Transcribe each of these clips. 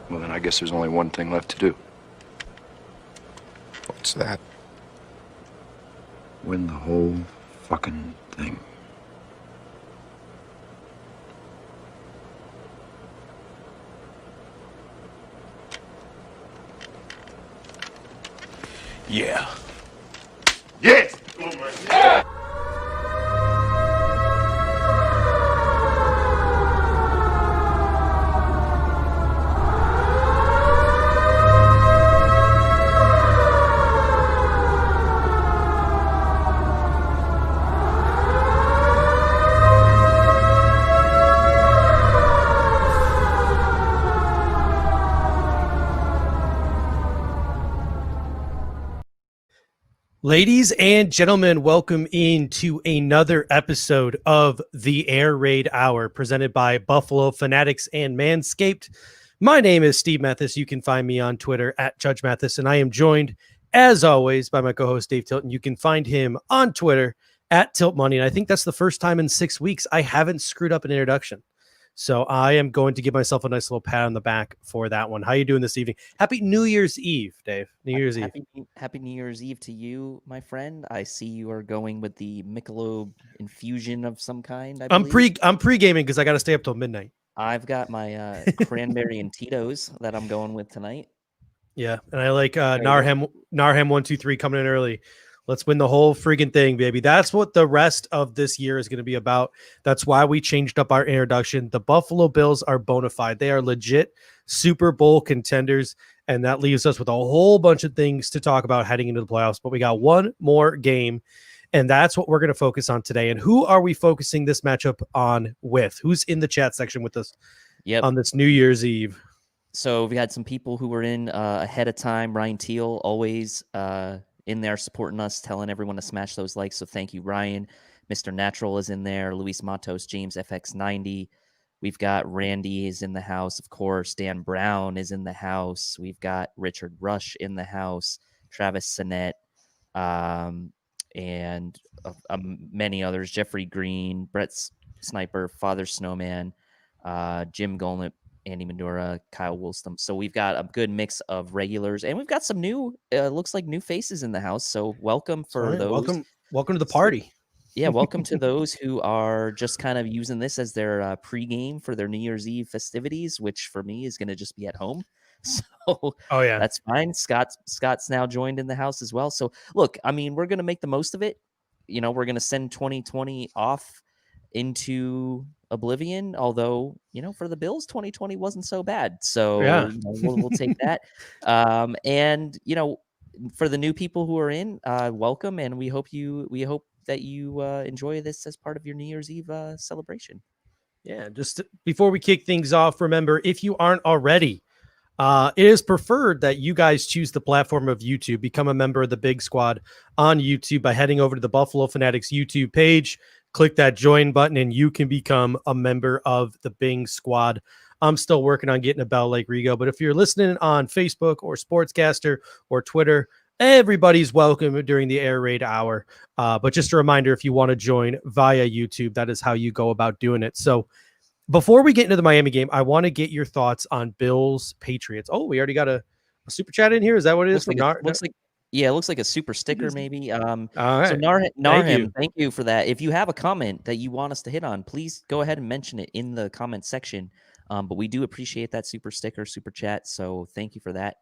Well, then I guess there's only one thing left to do. What's that? Win the whole fucking thing. Yeah. Yes! Oh my God. Ladies and gentlemen, welcome into another episode of the Air Raid Hour presented by Buffalo Fanatics and Manscaped. My name is Steve Mathis. You can find me on Twitter at Judge Mathis, and I am joined, as always, by my co-host Dave Tilton. You can find him on Twitter at Tilt Money, and I think that's the first time in 6 weeks I haven't screwed up an introduction. So I am going to give myself a nice little pat on the back for that one. How you doing this evening? Happy New Year's Eve, Dave. New Year's Eve. Happy New Year's Eve to you, my friend. I see you are going with the Michelob infusion of some kind. I'm pre-gaming because I got to stay up till midnight. I've got my cranberry and Tito's that I'm going with tonight. Yeah, and I like Narhem 123 coming in early. Let's win the whole friggin' thing, baby. That's what the rest of this year is going to be about. That's why we changed up our introduction. The Buffalo Bills are bona fide. They are legit Super Bowl contenders, and that leaves us with a whole bunch of things to talk about heading into the playoffs. But we got one more game, and that's what we're going to focus on today. And who are we focusing this matchup on with? Who's in the chat section with us on this New Year's Eve? So we had some people who were in ahead of time. Ryan Teal, always in there supporting us, telling everyone to smash those likes. So thank you, Ryan. Mr. Natural is in there. Luis Matos, James FX90. We've got Randy is in the house, of course. Dan Brown is in the house. We've got Richard Rush in the house. Travis Sinet, and many others. Jeffrey Green, Brett Sniper, Father Snowman, Jim Golnip, Andy Madura, Kyle Woolston. So we've got a good mix of regulars, and we've got some new, looks like new faces in the house. So welcome for those. Welcome to the party. Yeah, welcome to those who are just kind of using this as their pregame for their New Year's Eve festivities, which for me is going to just be at home. So that's fine. Scott's now joined in the house as well. So look, I mean, we're going to make the most of it. You know, we're going to send 2020 off into oblivion, although, you know, for the Bills, 2020 wasn't so bad. So you know, we'll take that. And, you know, for the new people who are in, welcome. And we hope that you enjoy this as part of your New Year's Eve celebration. Yeah, just before we kick things off, remember, if you aren't already, it is preferred that you guys choose the platform of YouTube, become a member of the Big Squad on YouTube by heading over to the Buffalo Fanatics YouTube page, click that join button, and you can become a member of the Big Squad. I'm still working on getting a bell like Rigo, but if you're listening on Facebook or Sportscaster or Twitter, everybody's welcome during the Air Raid Hour. But just a reminder, if you want to join via YouTube, that is how you go about doing it. So before we get into the Miami game, I want to get your thoughts on Bills Patriots. Oh, we already got a super chat in here. Is that what it is? It looks like a super sticker, maybe. All right. So Narham, thank you for that. If you have a comment that you want us to hit on, please go ahead and mention it in the comment section. But we do appreciate that super sticker, super chat. So thank you for that.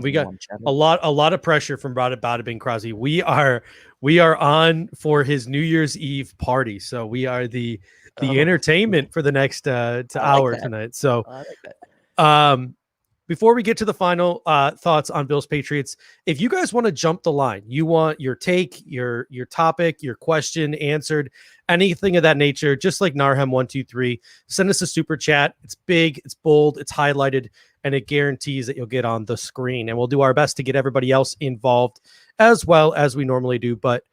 We got a lot of pressure from Bada Bing Crosby. We are on for his New Year's Eve party. So we are the entertainment for the next hour tonight. So I like that. Before we get to the final thoughts on Bills Patriots, if you guys want to jump the line, you want your take, your topic, your question answered, anything of that nature, just like Narhem 123, send us a super chat. It's big, it's bold, it's highlighted, and it guarantees that you'll get on the screen. And we'll do our best to get everybody else involved as well as we normally do. But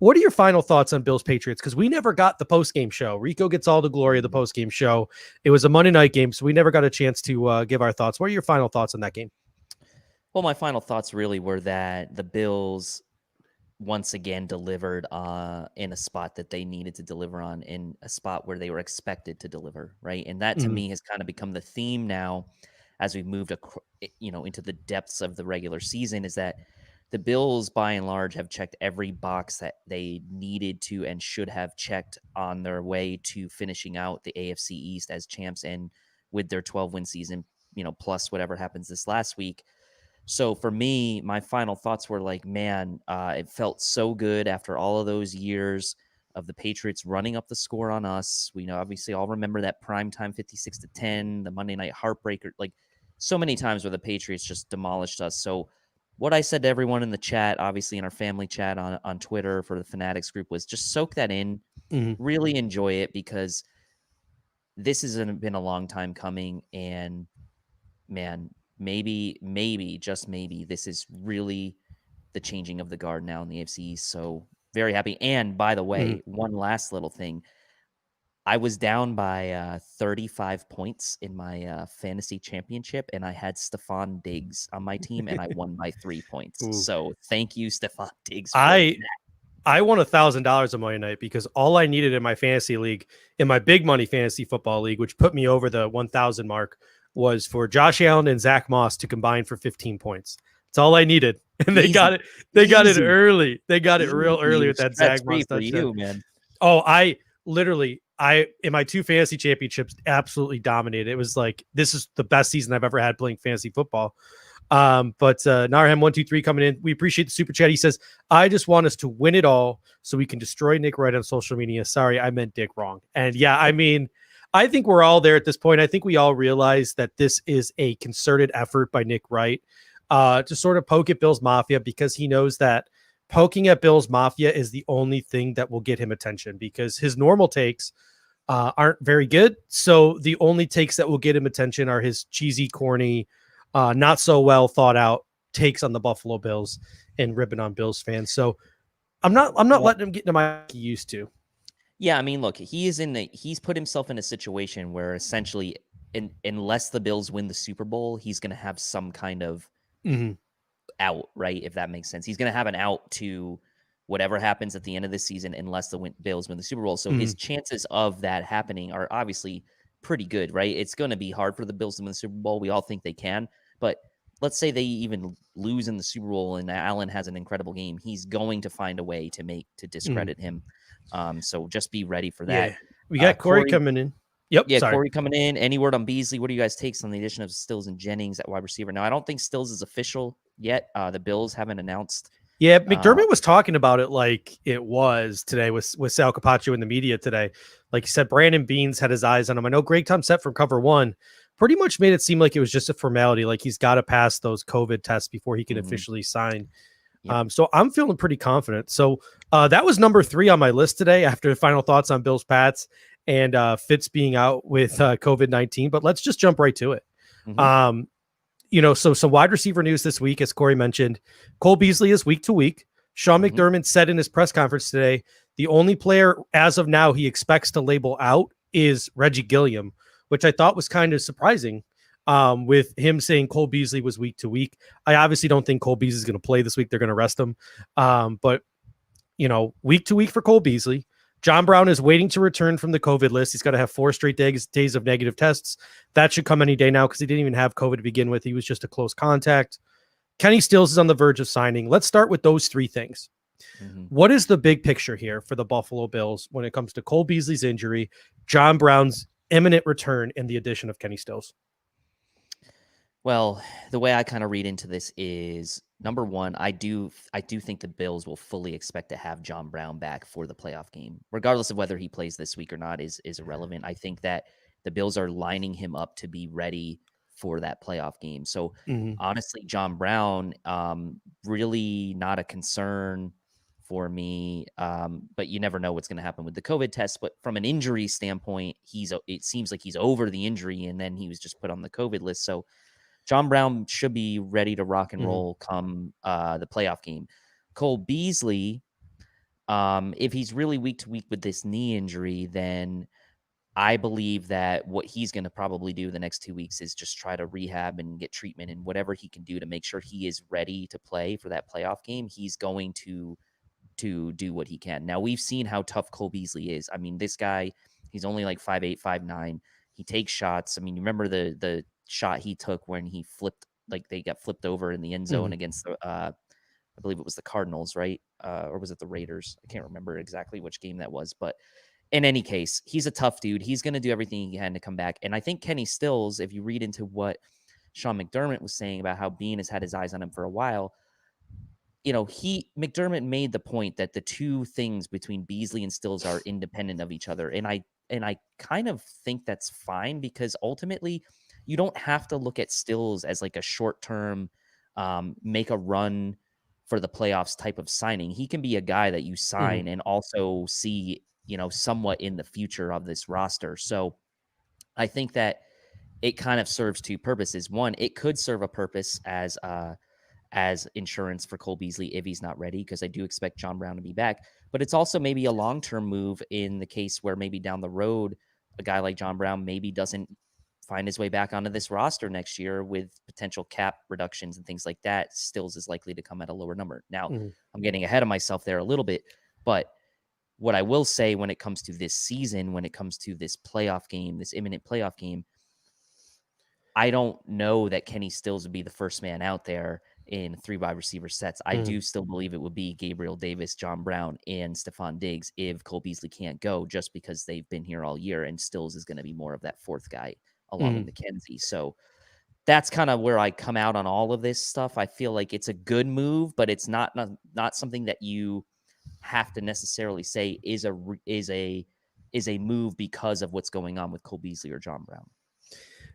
what are your final thoughts on Bills Patriots? Because we never got the post-game show. Rico gets all the glory of the post-game show. It was a Monday night game, so we never got a chance to give our thoughts. What are your final thoughts on that game? Well, my final thoughts really were that the Bills once again delivered in a spot that they needed to deliver on, in a spot where they were expected to deliver, right? And that to me has kind of become the theme now as we moved, into the depths of the regular season, is that the Bills, by and large, have checked every box that they needed to and should have checked on their way to finishing out the AFC East as champs, and with their 12-win season, plus whatever happens this last week. So for me, my final thoughts were like, man, it felt so good after all of those years of the Patriots running up the score on us. We obviously all remember that primetime 56-10, the Monday night heartbreaker, like so many times where the Patriots just demolished us. So what I said to everyone in the chat, obviously in our family chat on Twitter for the Fanatics group, was just soak that in, really enjoy it, because this has been a long time coming. And man, maybe, just maybe, this is really the changing of the guard now in the AFC. So very happy. And by the way, one last little thing. I was down by 35 points in my fantasy championship, and I had Stephon Diggs on my team, and I won by 3 points. So thank you, Stephon Diggs. I won $1,000 on Monday night because all I needed in my fantasy league, in my big money fantasy football league, which put me over the 1,000 mark, was for Josh Allen and Zach Moss to combine for 15 points. That's all I needed, and they got it. They got it early. They got it real early with that Zach Moss touchdown. Man. Oh, I in my 2 fantasy championships absolutely dominated. It was like, this is the best season I've ever had playing fantasy football. But Narham123 coming in. We appreciate the super chat. He says, I just want us to win it all so we can destroy Nick Wright on social media. Sorry, I meant Dick wrong. And yeah, I mean, I think we're all there at this point. I think we all realize that this is a concerted effort by Nick Wright to sort of poke at Bills Mafia, because he knows that poking at Bills Mafia is the only thing that will get him attention, because his normal takes aren't very good. So the only takes that will get him attention are his cheesy, corny, not so well thought out takes on the Buffalo Bills and ripping on Bills fans. So I'm not letting him get into my he used to. Yeah, I mean, look, he's put himself in a situation where essentially, unless the Bills win the Super Bowl, he's going to have some kind of out, right? If that makes sense. He's going to have an out to whatever happens at the end of the season, unless the Bills win the Super Bowl. So his chances of that happening are obviously pretty good, right? It's going to be hard for the Bills to win the Super Bowl. We all think they can, but let's say they even lose in the Super Bowl and Allen has an incredible game. He's going to find a way to discredit him. So just be ready for that. Yeah. We got Corey coming in. Yep. Yeah, sorry. Corey coming in. Any word on Beasley? What do you guys take on the addition of Stills and Jennings at wide receiver? Now, I don't think Stills is official yet. The Bills haven't announced. Yeah, McDermott was talking about it like it was today with Sal Capaccio in the media today. Like he said, Brandon Beans had his eyes on him. I know Greg Tom set from cover 1 pretty much made it seem like it was just a formality. Like he's got to pass those COVID tests before he can officially sign. Yep. So I'm feeling pretty confident. So that was number 3 on my list today after final thoughts on Bills Pats and Fitz being out with COVID-19. But let's just jump right to it. So some wide receiver news this week, as Corey mentioned. Cole Beasley is week to week. Sean McDermott said in his press conference today, the only player as of now he expects to label out is Reggie Gilliam, which I thought was kind of surprising. With him saying Cole Beasley was week to week. I obviously don't think Cole Beasley is going to play this week. They're going to rest him. But week to week for Cole Beasley. John Brown is waiting to return from the COVID list. He's got to have 4 straight days of negative tests. That should come any day now because he didn't even have COVID to begin with. He was just a close contact. Kenny Stills is on the verge of signing. Let's start with those 3 things. What is the big picture here for the Buffalo Bills when it comes to Cole Beasley's injury, John Brown's imminent return, and the addition of Kenny Stills? Well, the way I kind of read into this is, number one, I do think the Bills will fully expect to have John Brown back for the playoff game, regardless of whether he plays this week or not is irrelevant. I think that the Bills are lining him up to be ready for that playoff game. So honestly, John Brown, really not a concern for me. But you never know what's going to happen with the COVID test. But from an injury standpoint, it seems like he's over the injury and then he was just put on the COVID list. So John Brown should be ready to rock and roll come the playoff game. Cole Beasley, if he's really week to week with this knee injury, then I believe that what he's going to probably do the next 2 weeks is just try to rehab and get treatment and whatever he can do to make sure he is ready to play for that playoff game. He's going to do what he can. Now, we've seen how tough Cole Beasley is. I mean, this guy, he's only like 5'8", 5'9". He takes shots. I mean, you remember the shot he took when he flipped, like they got flipped over in the end zone against the I believe it was the Cardinals, right? Or was it the Raiders? I can't remember exactly which game that was, but in any case, he's a tough dude. He's going to do everything he can to come back. And I think Kenny Stills, if you read into what Sean McDermott was saying about how Bean has had his eyes on him for a while, McDermott made the point that the two things between Beasley and Stills are independent of each other. And I kind of think that's fine, because ultimately you don't have to look at Stills as like a short-term make a run for the playoffs type of signing. He can be a guy that you sign and also see, somewhat in the future of this roster. So I think that it kind of serves two purposes. One, it could serve a purpose as insurance for Cole Beasley if he's not ready, because I do expect John Brown to be back. But it's also maybe a long-term move in the case where maybe down the road, a guy like John Brown maybe doesn't find his way back onto this roster next year with potential cap reductions and things like that. Stills is likely to come at a lower number. Now, I'm getting ahead of myself there a little bit, but what I will say when it comes to this season, when it comes to this playoff game, this imminent playoff game, I don't know that Kenny Stills would be the first man out there in 3 wide receiver sets. I do still believe it would be Gabriel Davis, John Brown, and Stephon Diggs if Cole Beasley can't go, just because they've been here all year, and Stills is going to be more of that fourth guy along with McKenzie. So that's kind of where I come out on all of this stuff. I feel like it's a good move, but it's not something that you have to necessarily say is a move because of what's going on with Cole Beasley or John Brown.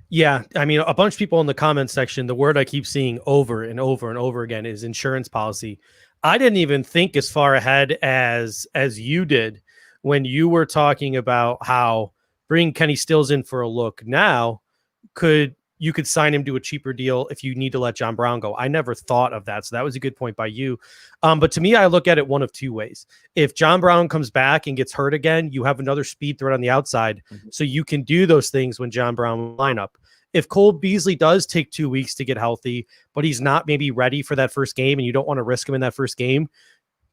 Yeah, I mean, a bunch of people in the comment section, the word I keep seeing over and over and over again is insurance policy. I didn't even think as far ahead as you did when you were talking about how bringing Kenny Stills in for a look now you could sign him to a cheaper deal if you need to let John Brown go. I never thought of that. So that was a good point by you. But to me, I look at it one of two ways. If John Brown comes back and gets hurt again, you have another speed threat on the outside. So you can do those things when John Brown line up. If Cole Beasley does take 2 weeks to get healthy, but he's not maybe ready for that first game and you don't want to risk him in that first game,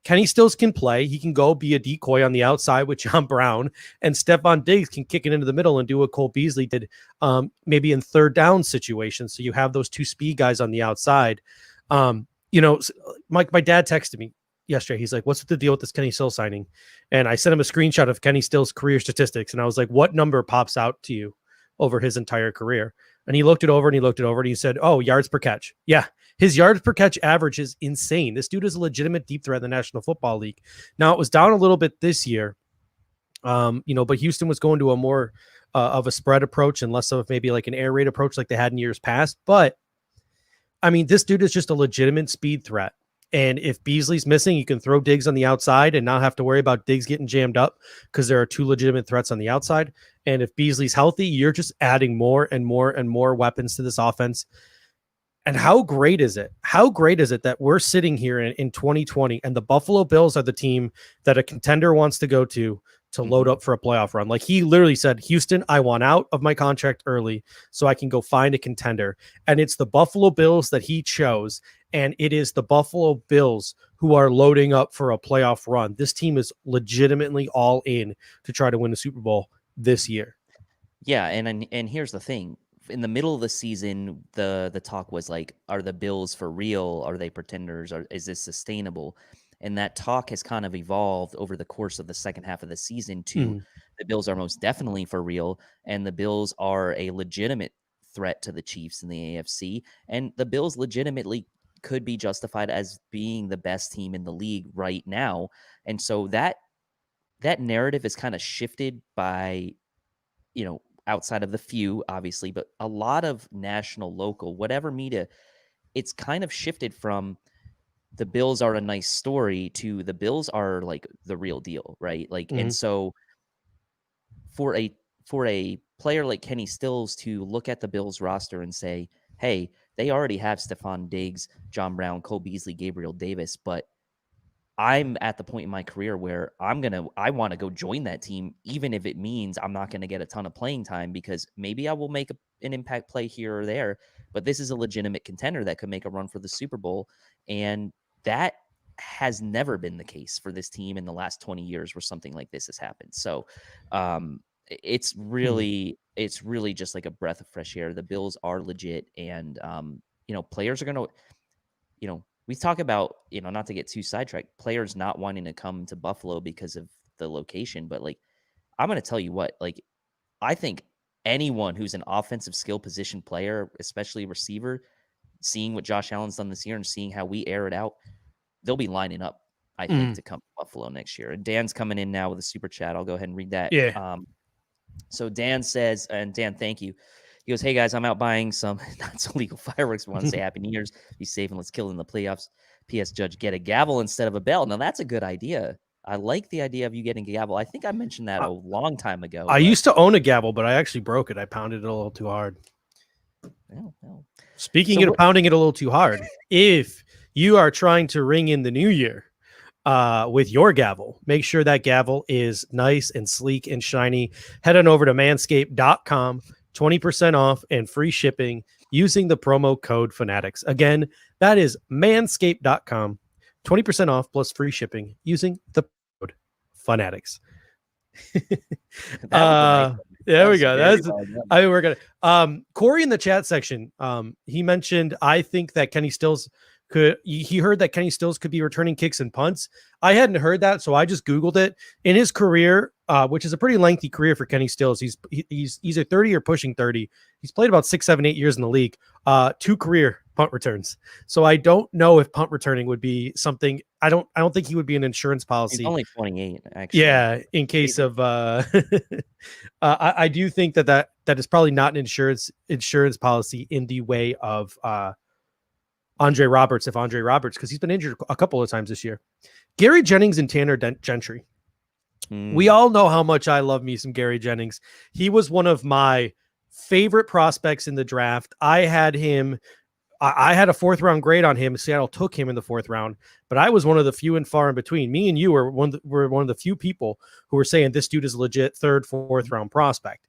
Kenny Stills can play. He can go be a decoy on the outside with John Brown, and Stephon Diggs can kick it into the middle and do what Cole Beasley did, maybe in third down situations. So you have those two speed guys on the outside. My dad texted me yesterday. He's like, "What's the deal with this Kenny Stills signing?" And I sent him a screenshot of Kenny Stills' career statistics, and I was like, "What number pops out to you over his entire career?" And he looked it over and he said, "Oh, yards per catch." Yeah. His yards per catch average is insane. This dude is a legitimate deep threat in the National Football League. Now, it was down a little bit this year, but Houston was going to a more of a spread approach and less of maybe like an air raid approach like they had in years past. But, I mean, this dude is just a legitimate speed threat. And if Beasley's missing, you can throw Diggs on the outside and not have to worry about Diggs getting jammed up because there are two legitimate threats on the outside. And if Beasley's healthy, you're just adding more and more and more weapons to this offense. And how great is it? How great is it that we're sitting here in 2020 and the Buffalo Bills are the team that a contender wants to go to load up for a playoff run? Like, he literally said, "Houston, I want out of my contract early so I can go find a contender." And it's the Buffalo Bills that he chose. And it is the Buffalo Bills who are loading up for a playoff run. This team is legitimately all in to try to win a Super Bowl this year. Yeah, and here's the thing. In the middle of the season, the talk was like, are the Bills for real? Are they pretenders? Or is this sustainable? And that talk has kind of evolved over the course of the second half of the season to the Bills are most definitely for real, and the Bills are a legitimate threat to the Chiefs in the AFC, and the Bills legitimately could be justified as being the best team in the league right now. And so that narrative is kind of shifted by, outside of the few, obviously, but a lot of national, local, whatever media, it's kind of shifted from the Bills are a nice story to the Bills are like the real deal, right? Like, and so for a player like Kenny Stills to look at the Bills roster and say, "Hey, they already have Stephon Diggs, John Brown, Cole Beasley, Gabriel Davis, but I'm at the point in my career where I want to go join that team, even if it means I'm not going to get a ton of playing time, because maybe I will make an impact play here or there, but this is a legitimate contender that could make a run for the Super Bowl." And that has never been the case for this team in the last 20 years where something like this has happened. So it's really it's really just like a breath of fresh air. The Bills are legit, and players are gonna, we talk about, not to get too sidetracked, players not wanting to come to Buffalo because of the location, but like, I'm gonna tell you what, like, I think anyone who's an offensive skill position player, especially receiver, seeing what Josh Allen's done this year and seeing how we air it out, they'll be lining up, I think, to come to Buffalo next year. And Dan's coming in now with a super chat. I'll go ahead and read that. Yeah. So Dan says, and Dan, thank you. He goes, "Hey guys, I'm out buying some not so legal fireworks. We want to say Happy New Year's. Be safe and let's kill in the playoffs. P.S. Judge, get a gavel instead of a bell." Now that's a good idea. I like the idea of you getting a gavel. I think I mentioned that a long time ago. I used to own a gavel, but I actually broke it. I pounded it a little too hard. Well. Speaking of pounding it a little too hard, if you are trying to ring in the new year with your gavel, make sure that gavel is nice and sleek and shiny. Head on over to manscaped.com, 20% off and free shipping using the promo code Fanatics. Again, that is manscaped.com, 20% off plus free shipping using the code Fanatics. There we go. That's I mean, we're gonna Corey in the chat section. He mentioned, I think that Kenny Stills he heard that Kenny Stills could be returning kicks and punts. I hadn't heard that, so I just Googled it. In his career, which is a pretty lengthy career for Kenny Stills, he's either 30 or pushing 30. He's played about 6, 7, 8 years in the league. 2 career punt returns. So I don't know if punt returning would be something. I don't think he would be an insurance policy. He's only 28, actually. Yeah, in case of I do think that is probably not an insurance policy in the way of Andre Roberts, because he's been injured a couple of times this year. Gary Jennings and Tanner Gentry. We all know how much I love me some Gary Jennings. He was one of my favorite prospects in the draft. I had him. I had a 4th round grade on him. Seattle took him in the 4th round, but I was one of the few and far in between. Me and you were one of the few people who were saying this dude is a legit 3rd, 4th round prospect.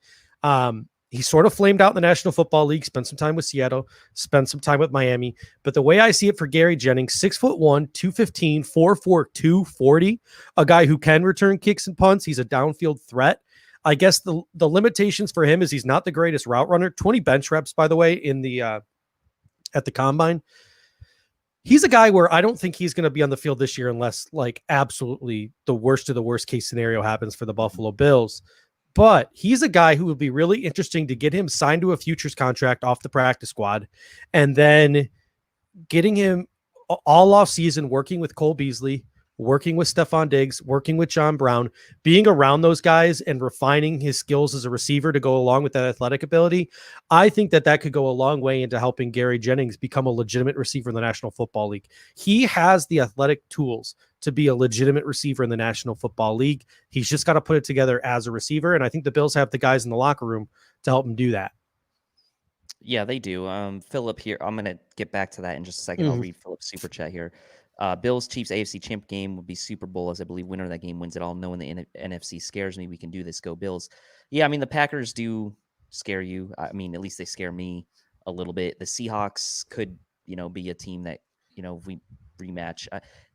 He sort of flamed out in the National Football League, spent some time with Seattle, spent some time with Miami. But the way I see it for Gary Jennings, 6'1", 215, 4'4", 240, a guy who can return kicks and punts. He's a downfield threat. I guess the limitations for him is he's not the greatest route runner. 20 bench reps, by the way, in the at the combine. He's a guy where I don't think he's going to be on the field this year unless like absolutely the worst of the worst case scenario happens for the Buffalo Bills. But he's a guy who would be really interesting to get him signed to a futures contract off the practice squad and then getting him all off season, working with Cole Beasley, working with Stephon Diggs, working with John Brown, being around those guys and refining his skills as a receiver to go along with that athletic ability. I think that could go a long way into helping Gary Jennings become a legitimate receiver in the National Football League. He has the athletic tools to be a legitimate receiver in the National Football League. He's just got to put it together as a receiver. And I think the Bills have the guys in the locker room to help him do that. Yeah, they do. Philip here, I'm going to get back to that in just a second. I'll read Philip's super chat here. Bills Chiefs AFC champ game would be Super Bowl, as I believe winner of that game wins it all. Knowing the NFC scares me, we can do this. Go Bills. Yeah, I mean, the Packers do scare you. I mean, at least they scare me a little bit. The Seahawks could, be a team that, if we rematch.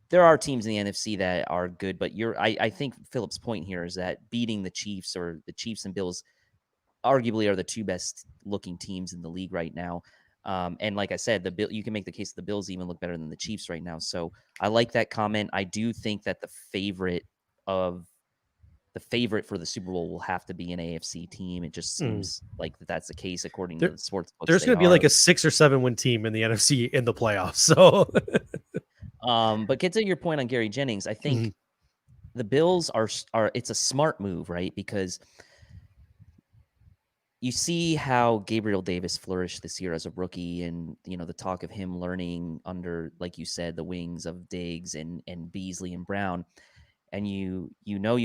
There are teams in the NFC that are good, but I think Philip's point here is that beating the Chiefs, or the Chiefs and Bills arguably are the 2 best looking teams in the league right now. And like I said, you can make the case the Bills even look better than the Chiefs right now. So I like that comment. I do think that the favorite for the Super Bowl will have to be an AFC team. It just seems like that's the case according to the sports books. There's going to be like a 6 or 7 win team in the NFC in the playoffs. So, but get to your point on Gary Jennings. I think the Bills are it's a smart move, right? Because you see how Gabriel Davis flourished this year as a rookie, and the talk of him learning under, like you said, the wings of Diggs and Beasley and Brown, and you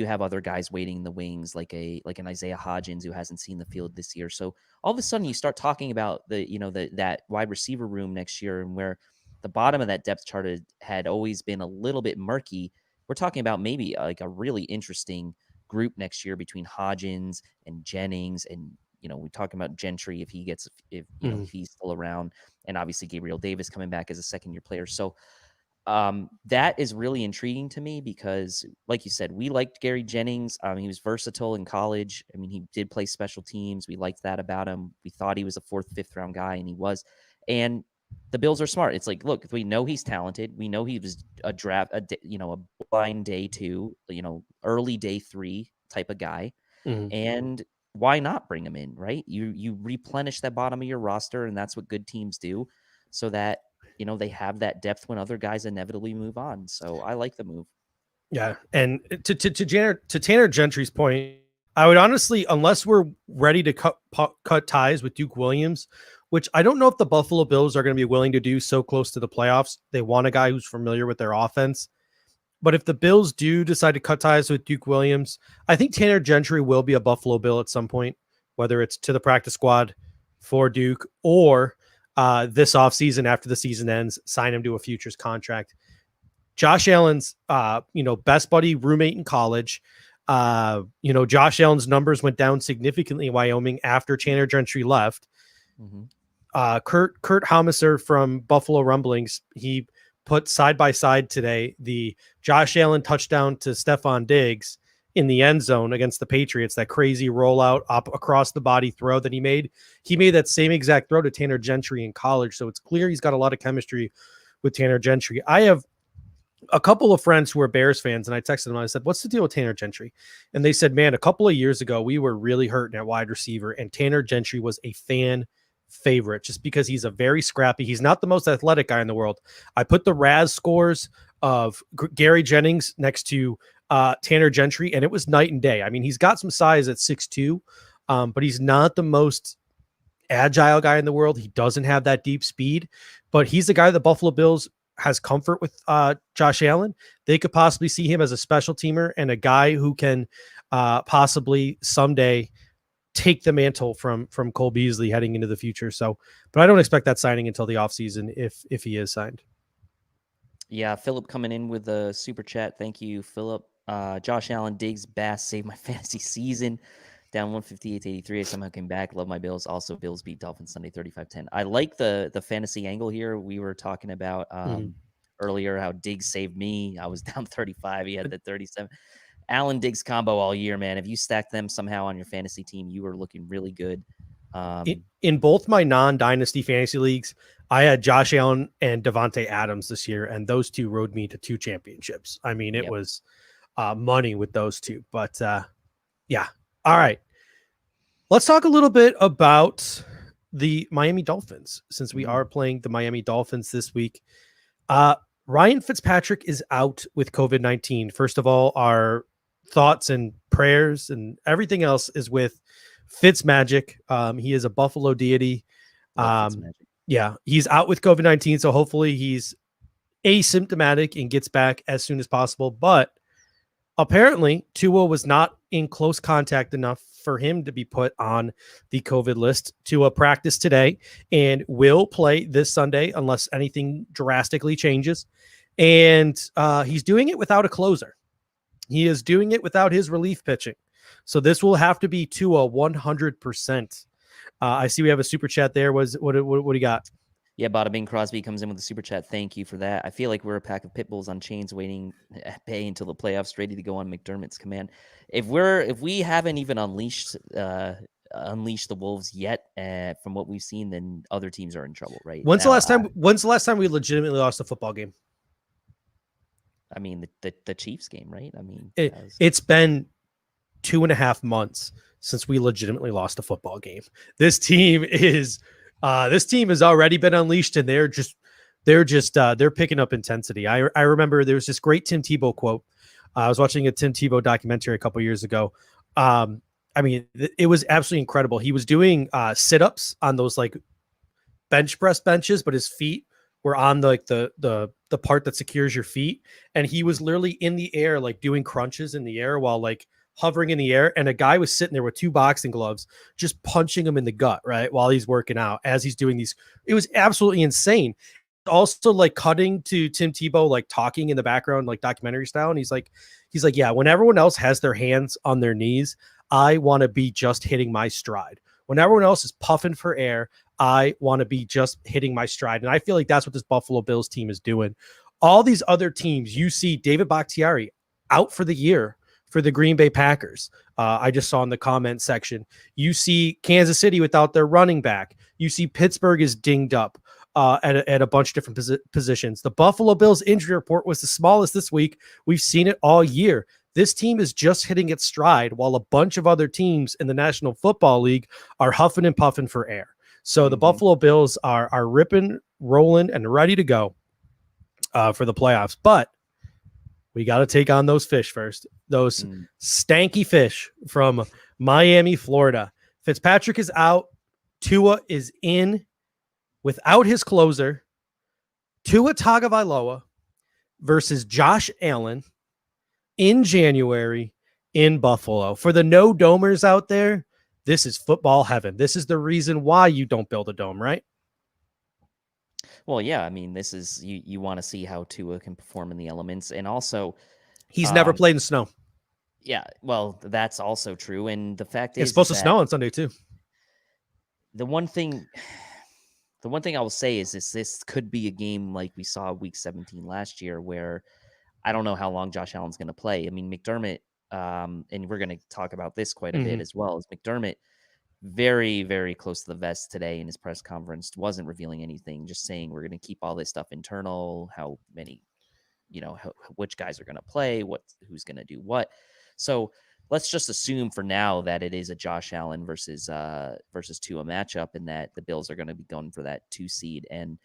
have other guys waiting in the wings like an Isaiah Hodgins who hasn't seen the field this year. So all of a sudden you start talking about that wide receiver room next year, and where the bottom of that depth chart had always been a little bit murky. We're talking about maybe like a really interesting group next year between Hodgins and Jennings and. We're talking about Gentry if he's still around, and obviously Gabriel Davis coming back as a second-year player. So That is really intriguing to me because, like you said, we liked Gary Jennings. He was versatile in college. I mean, he did play special teams. We liked that about him. We thought he was a 4th, 5th round guy, and he was. And the Bills are smart. It's like, look, if we know he's talented, we know he was a blind day 2, early day 3 type of guy. Mm-hmm. And why not bring him in, right? You replenish that bottom of your roster, and that's what good teams do, so that they have that depth when other guys inevitably move on. So I like the move. Yeah, and to Tanner Gentry's point, I would honestly, unless we're ready to cut ties with Duke Williams, which I don't know if the Buffalo Bills are going to be willing to do so close to the playoffs. They want a guy who's familiar with their offense. But if the Bills do decide to cut ties with Duke Williams, I think Tanner Gentry will be a Buffalo Bill at some point, whether it's to the practice squad for Duke or this offseason after the season ends, sign him to a futures contract. Josh Allen's, best buddy roommate in college. Josh Allen's numbers went down significantly in Wyoming after Tanner Gentry left. Mm-hmm. Kurt Hamiser from Buffalo Rumblings, he put side by side today the Josh Allen touchdown to Stephon Diggs in the end zone against the Patriots, that crazy rollout up across the body throw that he made. He made that same exact throw to Tanner Gentry in college. So it's clear he's got a lot of chemistry with Tanner Gentry. I have a couple of friends who are Bears fans, and I texted them. I said, what's the deal with Tanner Gentry? And they said, man, a couple of years ago, we were really hurting at wide receiver, and Tanner Gentry was a fan favorite just because he's a very scrappy. He's not the most athletic guy in the world. I put the RAS scores of Gary Jennings next to Tanner Gentry, and it was night and day. I mean, he's got some size at 6'2", but he's not the most agile guy in the world. He doesn't have that deep speed, but he's the guy the Buffalo Bills has comfort with. Josh Allen, they could possibly see him as a special teamer and a guy who can possibly someday take the mantle from Cole Beasley heading into the future. So, but I don't expect that signing until the offseason if he is signed. Yeah, Philip coming in with a super chat. Thank you, Philip. Josh Allen, Diggs, Bass saved my fantasy season. Down 158-83. I somehow came back. Love my Bills. Also, Bills beat Dolphins Sunday 35-10. I like the fantasy angle here. We were talking about earlier how Diggs saved me. I was down 35. He had the 37. Allen Diggs combo all year, man. If you stack them somehow on your fantasy team, you are looking really good. In both my non-dynasty fantasy leagues, I had Josh Allen and Devontae Adams this year, and those two rode me to 2 championships. I mean, it was money with those two. But yeah. All right. Let's talk a little bit about the Miami Dolphins, since we are playing the Miami Dolphins this week. Ryan Fitzpatrick is out with COVID-19. First of all, our thoughts and prayers and everything else is with Fitzmagic. He is a Buffalo deity. Yeah, he's out with COVID-19, so hopefully he's asymptomatic and gets back as soon as possible. But apparently, Tua was not in close contact enough for him to be put on the COVID list. Tua practiced today and will play this Sunday unless anything drastically changes. And he's doing it without a closer. He is doing it without his relief pitching. So this will have to be Tua 100%. I see we have a super chat there. What do you got? Yeah, Bada Bing Crosby comes in with a super chat. Thank you for that. I feel like we're a pack of pit bulls on chains waiting at bay until the playoffs, ready to go on McDermott's command. If we haven't even unleashed the Wolves yet, from what we've seen, then other teams are in trouble, right? When's the last time we legitimately lost a football game? I mean, the Chiefs game, right? I mean, it's been 2.5 months since we legitimately lost a football game. This team has already been unleashed, and they're picking up intensity. I remember there was this great Tim Tebow quote. I was watching a Tim Tebow documentary a couple years ago. I mean, it was absolutely incredible. He was doing sit-ups on those like bench press benches, but his feet were on the part that secures your feet, and he was literally in the air, like doing crunches in the air while like hovering in the air, and a guy was sitting there with 2 boxing gloves just punching him in the gut, right, while he's working out as he's doing these. It was absolutely insane. Also, like cutting to Tim Tebow like talking in the background, like documentary style, and he's like, yeah, when everyone else has their hands on their knees, I want to be just hitting my stride. When everyone else is puffing for air, I want to be just hitting my stride. And I feel like that's what this Buffalo Bills team is doing. all these other teams, you see David Bakhtiari out for the year for the Green Bay Packers. I just saw in the comment section, you see Kansas City without their running back. You see Pittsburgh is dinged up at a bunch of different positions. The Buffalo Bills injury report was the smallest this week. We've seen it all year. This team is just hitting its stride while a bunch of other teams in the National Football League are huffing and puffing for air. So the Buffalo Bills are ripping, rolling, and ready to go for the playoffs. But we got to take on those fish first. Those stanky fish from Miami, Florida. Fitzpatrick is out. Tua is in without his closer. Tua Tagovailoa versus Josh Allen in January in Buffalo. For the no-domers out there, this is football heaven. This is the reason why you don't build a dome, right? Well, yeah, I mean, this is you want to see how Tua can perform in the elements, and also he's never played in snow. Yeah, well, that's also true, and the fact is it's supposed to snow on Sunday too. The one thing I will say is this could be a game like we saw Week 17 last year, where I don't know how long Josh Allen's going to play. I mean, McDermott, and we're going to talk about this quite a bit as well, as McDermott, very, very close to the vest today in his press conference, wasn't revealing anything, just saying we're going to keep all this stuff internal, how many, which guys are going to play, who's going to do what. So let's just assume for now that it is a Josh Allen versus Tua matchup, and that the Bills are going to be going for that 2 seed. And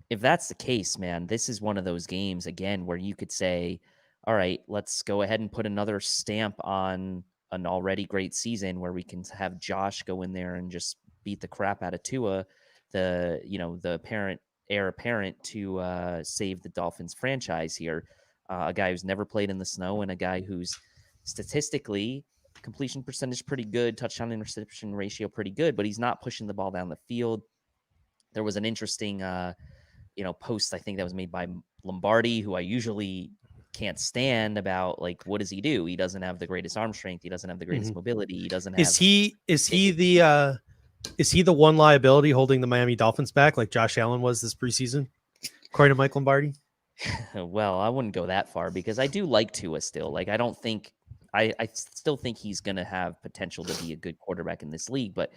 if that's the case, man, this is one of those games again where you could say, all right, let's go ahead and put another stamp on an already great season where we can have Josh go in there and just beat the crap out of Tua, the heir apparent to save the Dolphins franchise here. A guy who's never played in the snow, and a guy who's statistically completion percentage pretty good, touchdown interception ratio pretty good, but he's not pushing the ball down the field. There was an interesting post, I think, that was made by Lombardi, who I usually can't stand, about like, what does he do? He doesn't have the greatest arm strength. He doesn't have the greatest mobility. He doesn't have. Is he the one liability holding the Miami Dolphins back, like Josh Allen was this preseason, according to Mike Lombardi? Well, I wouldn't go that far, because I do like Tua still. Like, I still think he's going to have potential to be a good quarterback in this league. But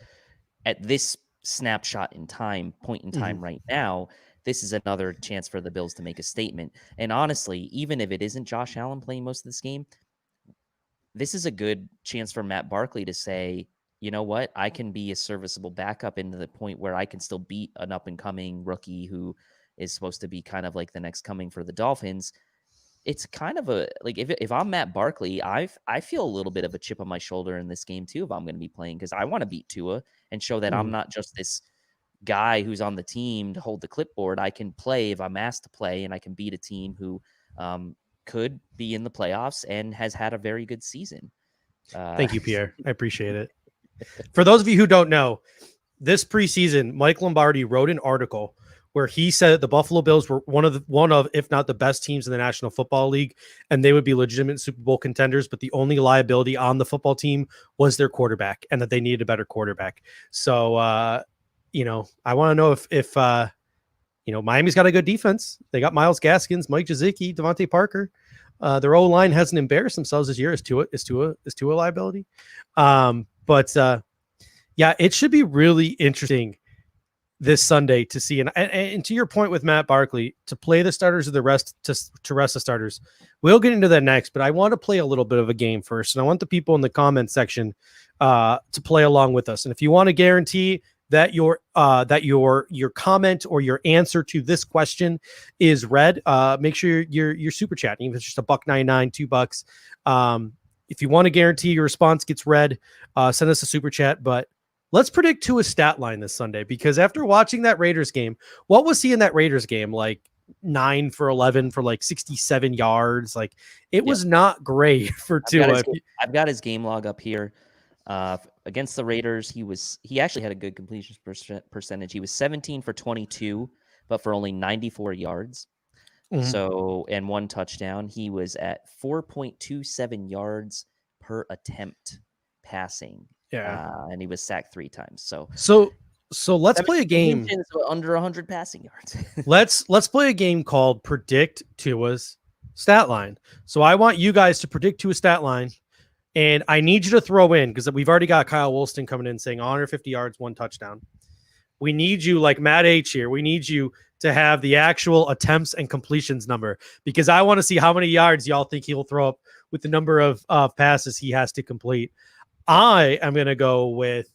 at this point in time right now, this is another chance for the Bills to make a statement. And honestly, even if it isn't Josh Allen playing most of this game, this is a good chance for Matt Barkley to say, you know what, I can be a serviceable backup into the point where I can still beat an up-and-coming rookie who is supposed to be kind of like the next coming for the Dolphins. It's kind of like, if I'm Matt Barkley, I feel a little bit of a chip on my shoulder in this game too, if I'm going to be playing, because I want to beat Tua and show that I'm not just this guy who's on the team to hold the clipboard. I can play if I'm asked to play, and I can beat a team who could be in the playoffs and has had a very good season. Thank you, Pierre. I appreciate it. For those of you who don't know, this preseason, Mike Lombardi wrote an article where he said that the Buffalo Bills were one of, if not the best teams in the National Football League, and they would be legitimate Super Bowl contenders, but the only liability on the football team was their quarterback, and that they needed a better quarterback. So, I want to know if Miami's got a good defense. They got Myles Gaskins, Mike Gesicki, Devontae Parker. Their O-line hasn't embarrassed themselves this year. Is Tua a liability? It should be really interesting this Sunday to see, and to your point with Matt Barkley, to play the starters of the rest, to rest the starters. We'll get into that next, but I want to play a little bit of a game first, and I want the people in the comment section to play along with us. And if you want to guarantee that your comment or your answer to this question is read, make sure you're super chatting, even if it's just $1.99, $2. If you want to guarantee your response gets read, send us a super chat. But let's predict Tua's stat line this Sunday, because after watching that Raiders game, what was he in that Raiders game? Like 9 for 11 for like 67 yards. Like, it was not great for Tua. I've got his game log up here. Against the Raiders, he actually had a good completion percentage. He was 17 for 22, but for only 94 yards. So, and 1 touchdown. He was at 4.27 yards per attempt passing. Yeah. And he was sacked 3 times. So So let's play a game under 100 passing yards. let's play a game called Predict Tua's Stat Line. So I want you guys to predict Tua's stat line, and I need you to throw in, because we've already got Kyle Wolston coming in saying 150 yards, 1 touchdown. We need you, like Matt H here, we need you to have the actual attempts and completions number, because I want to see how many yards y'all think he'll throw up with the number of passes he has to complete. I am going to go with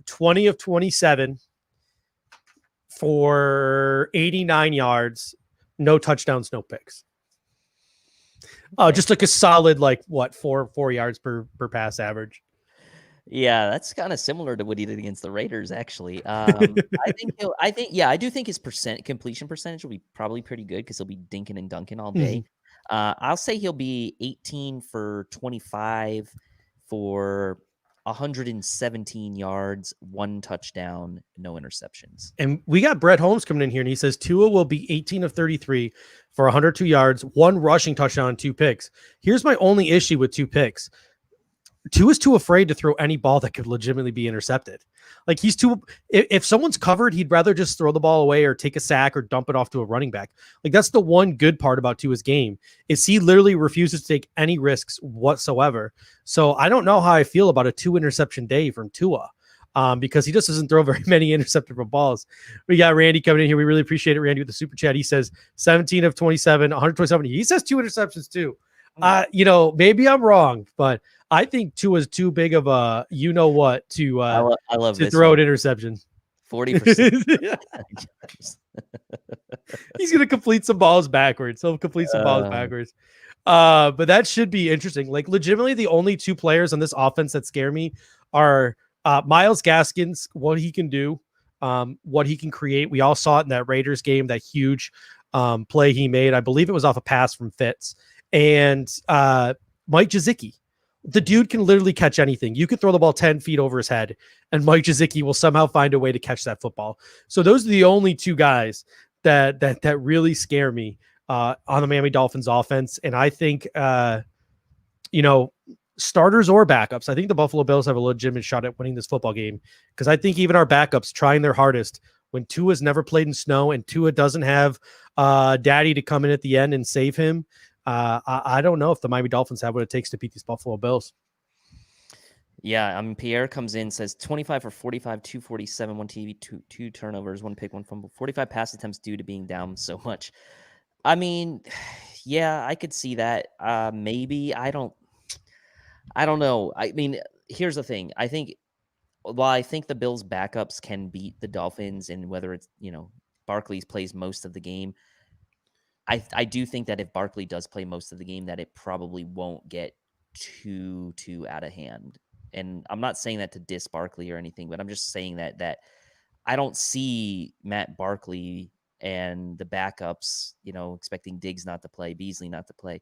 20 of 27 for 89 yards, no touchdowns, no picks. Just like a solid, like what, four yards per pass average. Yeah, that's kind of similar to what he did against the Raiders, actually. I do think his completion percentage will be probably pretty good, because he'll be dinking and dunking all day. I'll say he'll be 18 for 25 for 117 yards, 1 touchdown, no interceptions. And we got Brett Holmes coming in here, and he says Tua will be 18 of 33 for 102 yards, 1 rushing touchdown, 2 picks. Here's my only issue with 2 picks. Tua's too afraid to throw any ball that could legitimately be intercepted. Like, he's too, if someone's covered, he'd rather just throw the ball away or take a sack or dump it off to a running back. Like, that's the one good part about Tua's game, is he literally refuses to take any risks whatsoever. So I don't know how I feel about a 2 interception day from Tua, because he just doesn't throw very many interceptable balls. We got Randy coming in here. We really appreciate it, Randy, with the super chat. He says 17 of 27, 127. He says 2 interceptions too. Maybe I'm wrong, but I think Tua's too big of a to I love to throw an interception. 40%. He's gonna complete some balls backwards. He'll complete some balls backwards. But that should be interesting. Like, legitimately, the only 2 players on this offense that scare me are Myles Gaskins, what he can do, what he can create. We all saw it in that Raiders game, that huge play he made. I believe it was off a pass from Fitz. And Mike Gesicki. The dude can literally catch anything. You could throw the ball 10 feet over his head, and Mike Gesicki will somehow find a way to catch that football. So those are the only 2 guys that really scare me on the Miami Dolphins offense. And I think, starters or backups, I think the Buffalo Bills have a legitimate shot at winning this football game, because I think even our backups trying their hardest, when Tua's never played in snow and Tua doesn't have daddy to come in at the end and save him, I don't know if the Miami Dolphins have what it takes to beat these Buffalo Bills. Yeah, Pierre comes in, says 25 for 45, 247, 1 TV, two turnovers, 1 pick, 1 fumble, 45 pass attempts due to being down so much. I mean, yeah, I could see that. Maybe I don't know. I mean, here's the thing. I think the Bills backups can beat the Dolphins, and whether it's, Barkley plays most of the game, I do think that if Barkley does play most of the game, that it probably won't get too out of hand. And I'm not saying that to diss Barkley or anything, but I'm just saying that I don't see Matt Barkley and the backups, expecting Diggs not to play, Beasley not to play.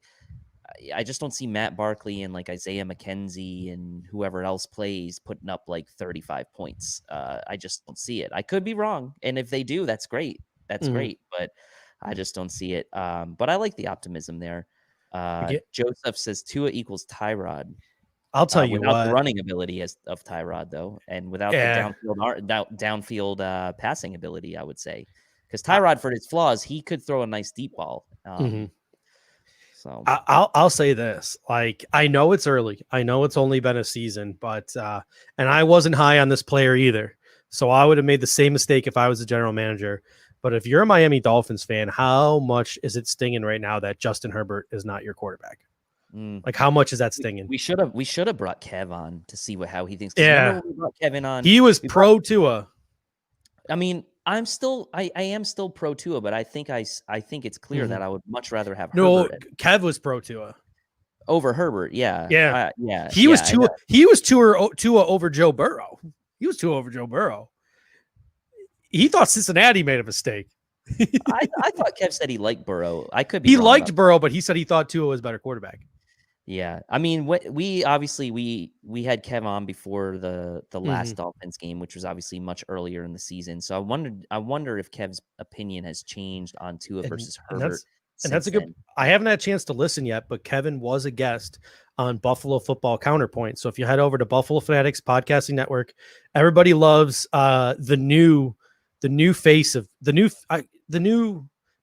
I just don't see Matt Barkley and like Isaiah McKenzie and whoever else plays putting up like 35 points. I just don't see it. I could be wrong. And if they do, that's great. That's great. But I just don't see it. But I like the optimism there. Joseph says Tua equals Tyrod. I'll tell you without what. the running ability of Tyrod, though, and without the downfield passing ability, I would say. Because Tyrod, for his flaws, he could throw a nice deep ball. So I'll say this. Like, I know it's early. I know it's only been a season, but and I wasn't high on this player either. So I would have made the same mistake if I was the general manager. But if you're a Miami Dolphins fan, how much is it stinging right now that Justin Herbert is not your quarterback? Like, how much is that stinging? We should have brought Kev on to see how he thinks. Yeah, we brought Kevin on. He was pro Tua. I mean, I am still pro Tua, but I think it's clear that I would much rather have Herbert. Kev was pro Tua over Herbert. Yeah. He was Tua over Joe Burrow. He was Tua over Joe Burrow. He thought Cincinnati made a mistake. I thought Kev said he liked Burrow. I could be. He liked Burrow, but he said he thought Tua was a better quarterback. Yeah, I mean, we obviously we had Kev on before the last Dolphins game, which was obviously much earlier in the season. So I wonder if Kev's opinion has changed on Tua versus Herbert And that's a good. I haven't had a chance to listen yet, but Kevin was a guest on Buffalo Football Counterpoint. So if you head over to Buffalo Fanatics Podcasting Network, everybody loves the new face of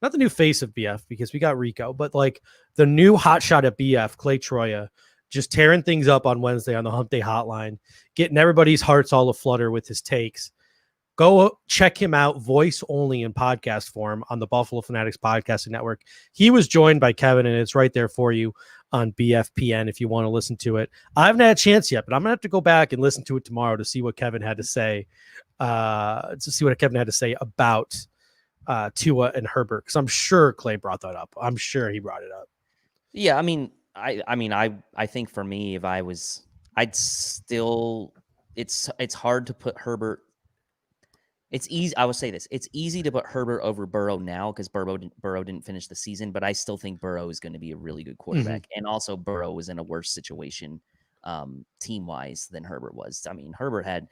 not the new face of BF, because we got Rico, but like the new hotshot at BF, Clay Troya, just tearing things up on Wednesday on the Hump Day Hotline, getting everybody's hearts all aflutter with his takes. Go check him out, voice only in podcast form on the Buffalo Fanatics Podcasting Network. He was joined by Kevin, and it's right there for you on BFPN if you want to listen to it. I haven't had a chance yet, but I'm going to have to go back and listen to it tomorrow to see what Kevin had to say, about Tua and Herbert, because I'm sure Clay brought that up. I'm sure he brought it up. Yeah, I think for me, I'd still, it's hard to put Herbert. It's easy. I will say this: it's easy to put Herbert over Burrow now because Burrow didn't finish the season, but I still think Burrow is going to be a really good quarterback, and also Burrow was in a worse situation, team wise, than Herbert was. I mean, Herbert had,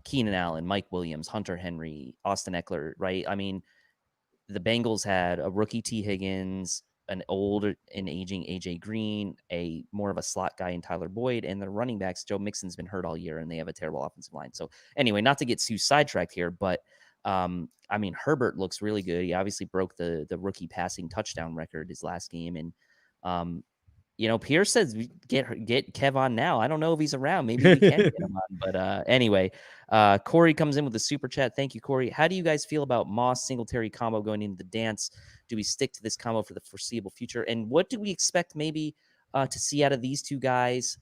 Keenan Allen, Mike Williams, Hunter Henry, Austin Eckler, right? I mean, the Bengals had a rookie T. Higgins, an old and aging AJ Green, a more of a slot guy in Tyler Boyd, and the running backs, Joe Mixon's been hurt all year, and they have a terrible offensive line. So anyway, not to get too sidetracked here, but Herbert looks really good. He obviously broke the rookie passing touchdown record his last game, and Pierce says get Kev on now. I don't know if he's around. Maybe we can get him on. But anyway, Corey comes in with a super chat. Thank you, Corey. How do you guys feel about Moss Singletary combo going into the dance? Do we stick to this combo for the foreseeable future? And what do we expect maybe to see out of these two guys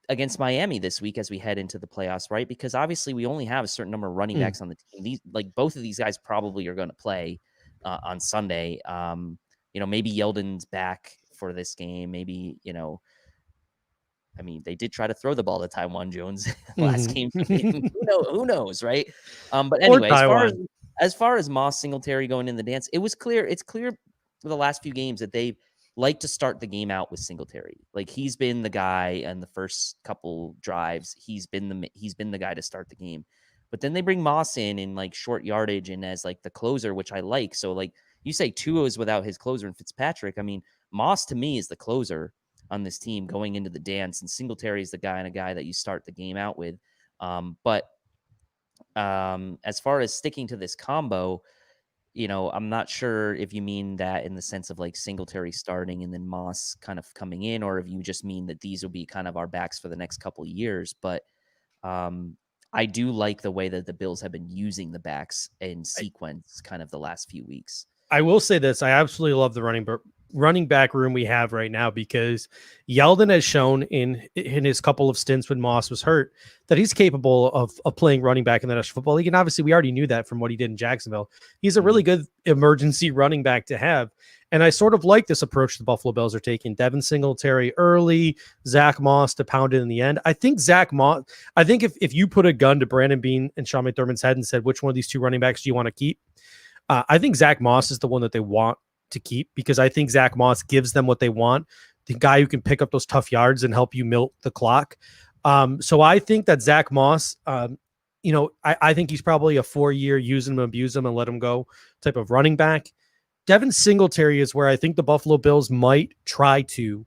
against Miami this week as we head into the playoffs, right? Because obviously we only have a certain number of running backs on the team. Both of these guys probably are going to play on Sunday. Maybe Yeldon's back for this game. Maybe, they did try to throw the ball to Taiwan Jones last game. Who knows, right? But anyway, as far as Moss Singletary going in the dance, it's clear for the last few games that they like to start the game out with Singletary. Like, he's been the guy in the first couple drives. He's been the guy to start the game. But then they bring Moss in like short yardage and as like the closer, which I like. So like you say Tua is without his closer and Fitzpatrick. I mean, Moss to me is the closer on this team going into the dance, and Singletary is the guy that you start the game out with. But as far as sticking to this combo, I'm not sure if you mean that in the sense of like Singletary starting and then Moss kind of coming in, or if you just mean that these will be kind of our backs for the next couple of years. But I do like the way that the Bills have been using the backs in sequence kind of the last few weeks. I will say this. I absolutely love the running back room we have right now, because Yeldon has shown in his couple of stints when Moss was hurt that he's capable of playing running back in the National Football League. And obviously we already knew that from what he did in Jacksonville. He's a really good emergency running back to have. And I sort of like this approach the Buffalo Bills are taking. Devin Singletary early, Zach Moss to pound it in the end. I think if you put a gun to Brandon Beane and Sean McDermott's head and said, which one of these two running backs do you want to keep? I think Zach Moss is the one that they want to keep, because I think Zach Moss gives them what they want, the guy who can pick up those tough yards and help you milk the clock. So I think that Zach Moss, I think he's probably a 4-year use him, abuse him, and let him go type of running back. Devin Singletary is where I think the Buffalo Bills might try to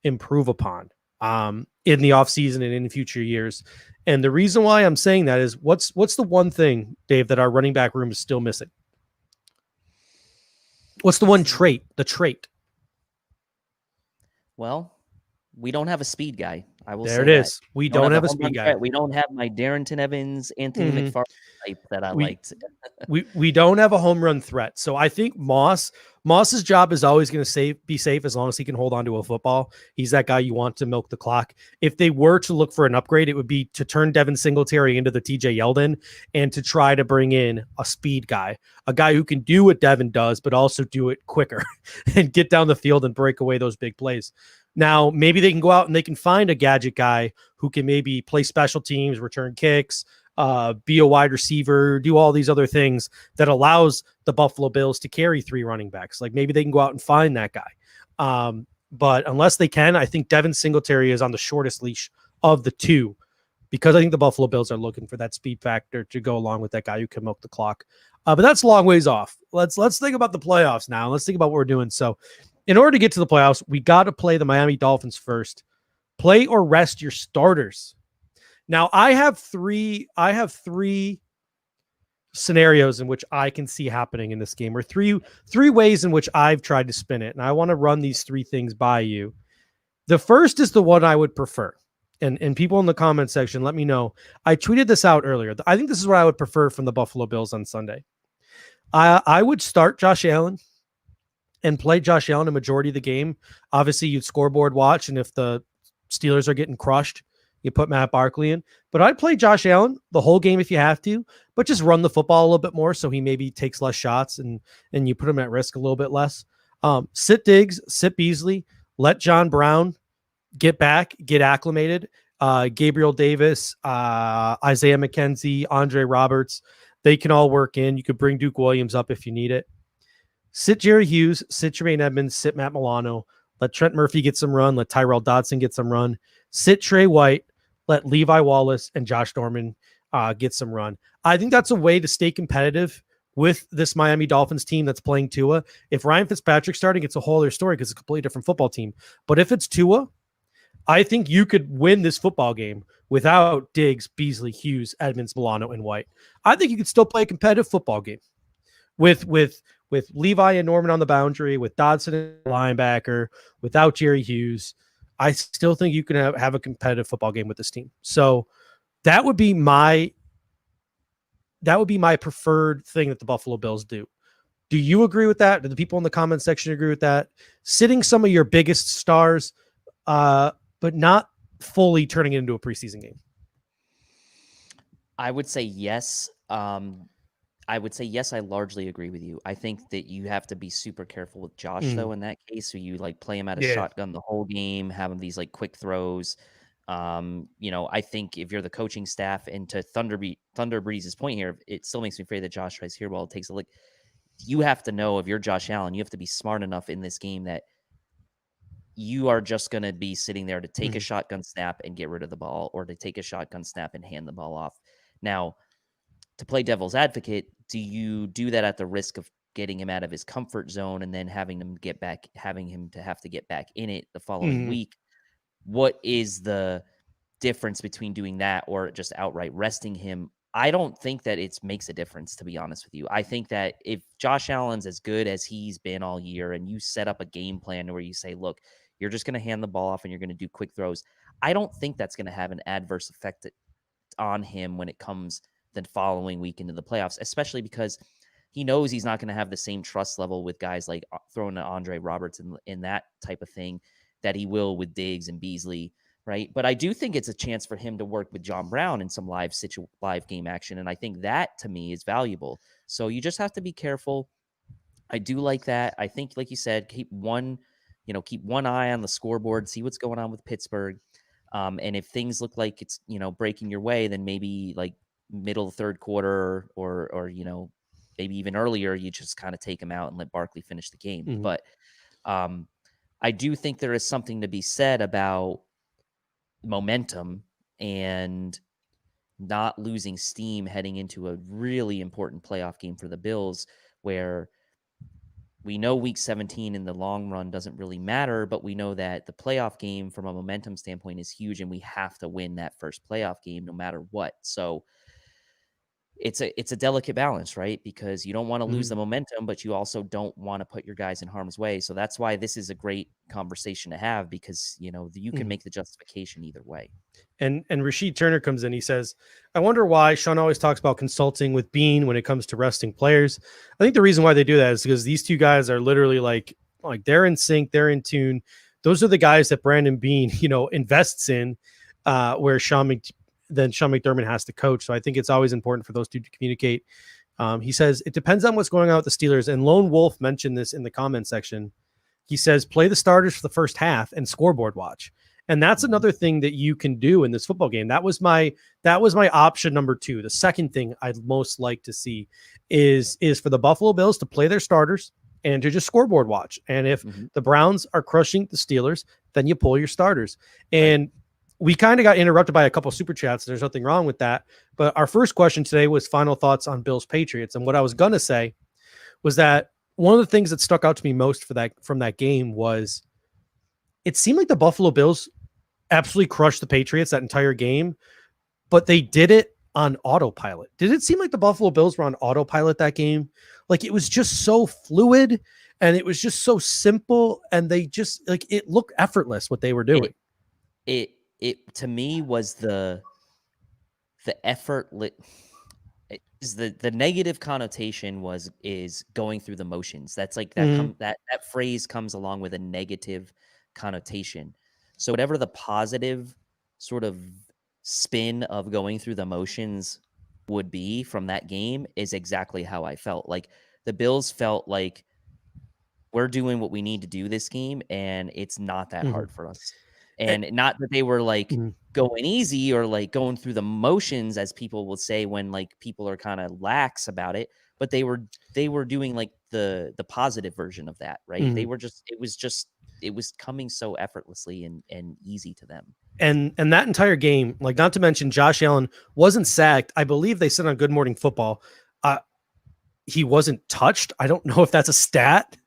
improve upon in the offseason and in future years. And the reason why I'm saying that is what's the one thing, Dave, that our running back room is still missing? What's the one trait? The trait. Well, we don't have a speed guy. I will say there it is. We don't have a speed guy. We don't have my Darrington Evans, Anthony McFarland type that I liked. we don't have a home run threat. So I think Moss's job is always going to be safe as long as he can hold on to a football. He's that guy you want to milk the clock. If they were to look for an upgrade, it would be to turn Devin Singletary into the TJ Yeldon and to try to bring in a speed guy, a guy who can do what Devin does, but also do it quicker and get down the field and break away those big plays. Now, maybe they can go out and they can find a gadget guy who can maybe play special teams, return kicks, be a wide receiver, do all these other things that allows the Buffalo Bills to carry 3 running backs. Like maybe they can go out and find that guy. But unless they can, I think Devin Singletary is on the shortest leash of the two because I think the Buffalo Bills are looking for that speed factor to go along with that guy who can milk the clock. But that's a long ways off. Let's think about the playoffs now. Let's think about what we're doing. So in order to get to the playoffs, we got to play the Miami Dolphins first. Play or rest your starters. Now I have three scenarios in which I can see happening in this game, or three ways in which I've tried to spin it. And I want to run these three things by you. The first is the one I would prefer. And people in the comment section, let me know. I tweeted this out earlier. I think this is what I would prefer from the Buffalo Bills on Sunday. I would start Josh Allen and play Josh Allen a majority of the game. Obviously, you'd scoreboard watch, and if the Steelers are getting crushed, you put Matt Barkley in. But I'd play Josh Allen the whole game if you have to, but just run the football a little bit more so he maybe takes less shots and you put him at risk a little bit less. Sit Diggs, sit Beasley, let John Brown get back, get acclimated. Gabriel Davis, Isaiah McKenzie, Andre Roberts, they can all work in. You could bring Duke Williams up if you need it. Sit Jerry Hughes, sit Jermaine Edmonds, sit Matt Milano. Let Trent Murphy get some run. Let Tyrell Dodson get some run. Sit Trey White. Let Levi Wallace and Josh Norman get some run. I think that's a way to stay competitive with this Miami Dolphins team that's playing Tua. If Ryan Fitzpatrick's starting, it's a whole other story because it's a completely different football team. But if it's Tua, I think you could win this football game without Diggs, Beasley, Hughes, Edmonds, Milano, and White. I think you could still play a competitive football game with Levi and Norman on the boundary, with Dodson and linebacker, without Jerry Hughes. I still think you can have a competitive football game with this team. So that would be my preferred thing that the Buffalo Bills do. Do you agree with that? Do the people in the comment section agree with that? Sitting some of your biggest stars, but not fully turning it into a preseason game. I would say yes. I largely agree with you. I think that you have to be super careful with Josh, though, in that case. So you like play him at a shotgun the whole game, have him these like quick throws. I think if you're the coaching staff, and to Thunder Breeze's point here, it still makes me afraid that Josh tries here while it takes a lick. You have to know, if you're Josh Allen, you have to be smart enough in this game that you are just going to be sitting there to take a shotgun snap and get rid of the ball, or to take a shotgun snap and hand the ball off. Now, to play devil's advocate, do you do that at the risk of getting him out of his comfort zone and then having him to have to get back in it the following week? What is the difference between doing that or just outright resting him? I don't think that it makes a difference, to be honest with you. I think that if Josh Allen's as good as he's been all year, and you set up a game plan where you say, look, you're just going to hand the ball off and you're going to do quick throws, I don't think that's going to have an adverse effect on him when it comes the following week into the playoffs, especially because he knows he's not going to have the same trust level with guys like throwing to Andre Roberts and that type of thing that he will with Diggs and Beasley, right? But I do think it's a chance for him to work with John Brown in some live game action, and I think that, to me, is valuable. So you just have to be careful. I do like that. I think, like you said, keep one eye on the scoreboard, see what's going on with Pittsburgh. And if things look like it's, breaking your way, then maybe like middle of the third quarter or maybe even earlier, you just kind of take him out and let Barkley finish the game. But I do think there is something to be said about momentum and not losing steam heading into a really important playoff game for the Bills, where we know week 17 in the long run doesn't really matter, but we know that the playoff game from a momentum standpoint is huge, and we have to win that first playoff game no matter what. So it's a delicate balance, right? Because you don't want to lose the momentum, but you also don't want to put your guys in harm's way. So that's why this is a great conversation to have, because you can make the justification either way. And Rashid Turner comes in. He says, I wonder why Sean always talks about consulting with Bean when it comes to resting players. I think the reason why they do that is because these two guys are literally like they're in sync, they're in tune. Those are the guys that Brandon Bean, invests in, where Sean McDermott has to coach. So I think it's always important for those two to communicate. He says, it depends on what's going on with the Steelers. And Lone Wolf mentioned this in the comment section. He says, play the starters for the first half and scoreboard watch. And that's another thing that you can do in this football game. That was my option number 2. The second thing I'd most like to see is for the Buffalo Bills to play their starters and to just scoreboard watch. And if the Browns are crushing the Steelers, then you pull your starters. And we kind of got interrupted by a couple super chats. There's nothing wrong with that. But our first question today was final thoughts on Bills Patriots. And what I was going to say was that one of the things that stuck out to me most from that game was it seemed like the Buffalo Bills absolutely crushed the Patriots that entire game, but they did it on autopilot. Did it seem like the Buffalo Bills were on autopilot that game? Like it was just so fluid and it was just so simple, and they just like it looked effortless what they were doing. It to me was the effort. The negative connotation is going through the motions. That's like that that phrase comes along with a negative connotation. So whatever the positive sort of spin of going through the motions would be from that game is exactly how I felt. Like the Bills felt like we're doing what we need to do this game, and it's not that hard for us. And not that they were like going easy or like going through the motions, as people will say when like people are kind of lax about it, but they were doing like the positive version of that, right? They were just it was coming so effortlessly and easy to them. And that entire game, like not to mention Josh Allen wasn't sacked. I believe they said on Good Morning Football, he wasn't touched. I don't know if that's a stat.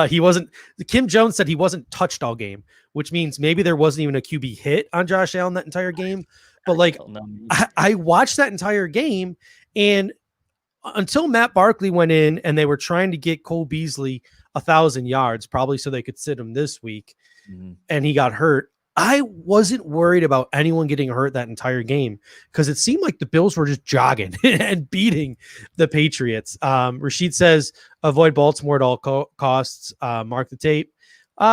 He wasn't. Kim Jones said he wasn't touched all game, which means maybe there wasn't even a QB hit on Josh Allen that entire game. But like, I watched that entire game, and until Matt Barkley went in and they were trying to get Cole Beasley 1,000 yards, probably so they could sit him this week, and he got hurt, I wasn't worried about anyone getting hurt that entire game because it seemed like the Bills were just jogging and beating the Patriots. Rashid says, avoid Baltimore at all costs. Mark the tape.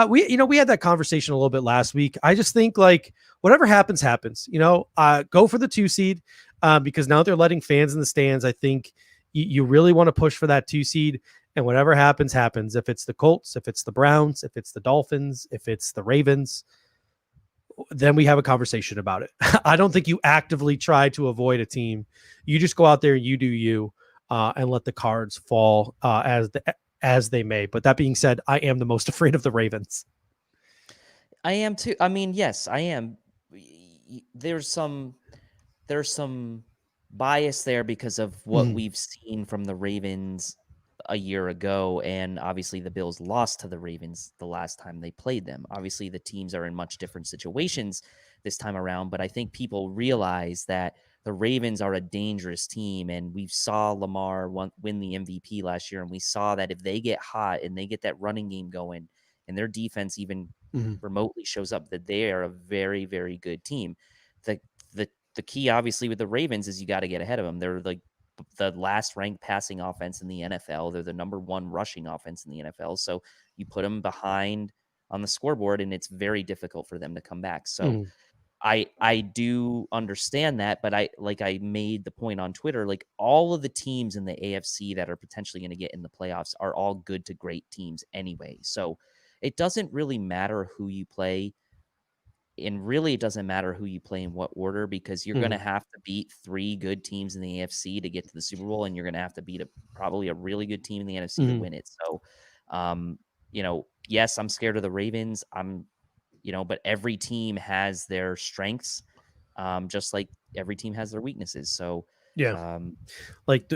We had that conversation a little bit last week. I just think like whatever happens, happens. Go for the 2 seed because now they're letting fans in the stands. I think you really want to push for that 2 seed, and whatever happens, happens. If it's the Colts, if it's the Browns, if it's the Dolphins, if it's the Ravens, then we have a conversation about it. I don't think you actively try to avoid a team. You just go out there, you do you, and let the cards fall as they may. But that being said, I am the most afraid of the Ravens. I am too. I mean, yes, I am. There's some bias there because of what we've seen from the Ravens a year ago, and obviously the Bills lost to the Ravens the last time they played them. Obviously the teams are in much different situations this time around, but I think people realize that the Ravens are a dangerous team, and we saw Lamar win the MVP last year, and we saw that if they get hot and they get that running game going and their defense even remotely shows up, that they are a very, very good team. The key obviously with the Ravens is you got to get ahead of them. They're like the last ranked passing offense in the NFL. They're the number 1 rushing offense in the NFL. So you put them behind on the scoreboard and it's very difficult for them to come back. So I do understand that, but I made the point on Twitter, like all of the teams in the AFC that are potentially going to get in the playoffs are all good to great teams anyway. So it doesn't really matter who you play. And really, it doesn't matter who you play in what order, because you're going to have to beat 3 good teams in the AFC to get to the Super Bowl, and you're going to have to beat probably a really good team in the NFC to win it. So, yes, I'm scared of the Ravens. But every team has their strengths, just like every team has their weaknesses. So, yeah,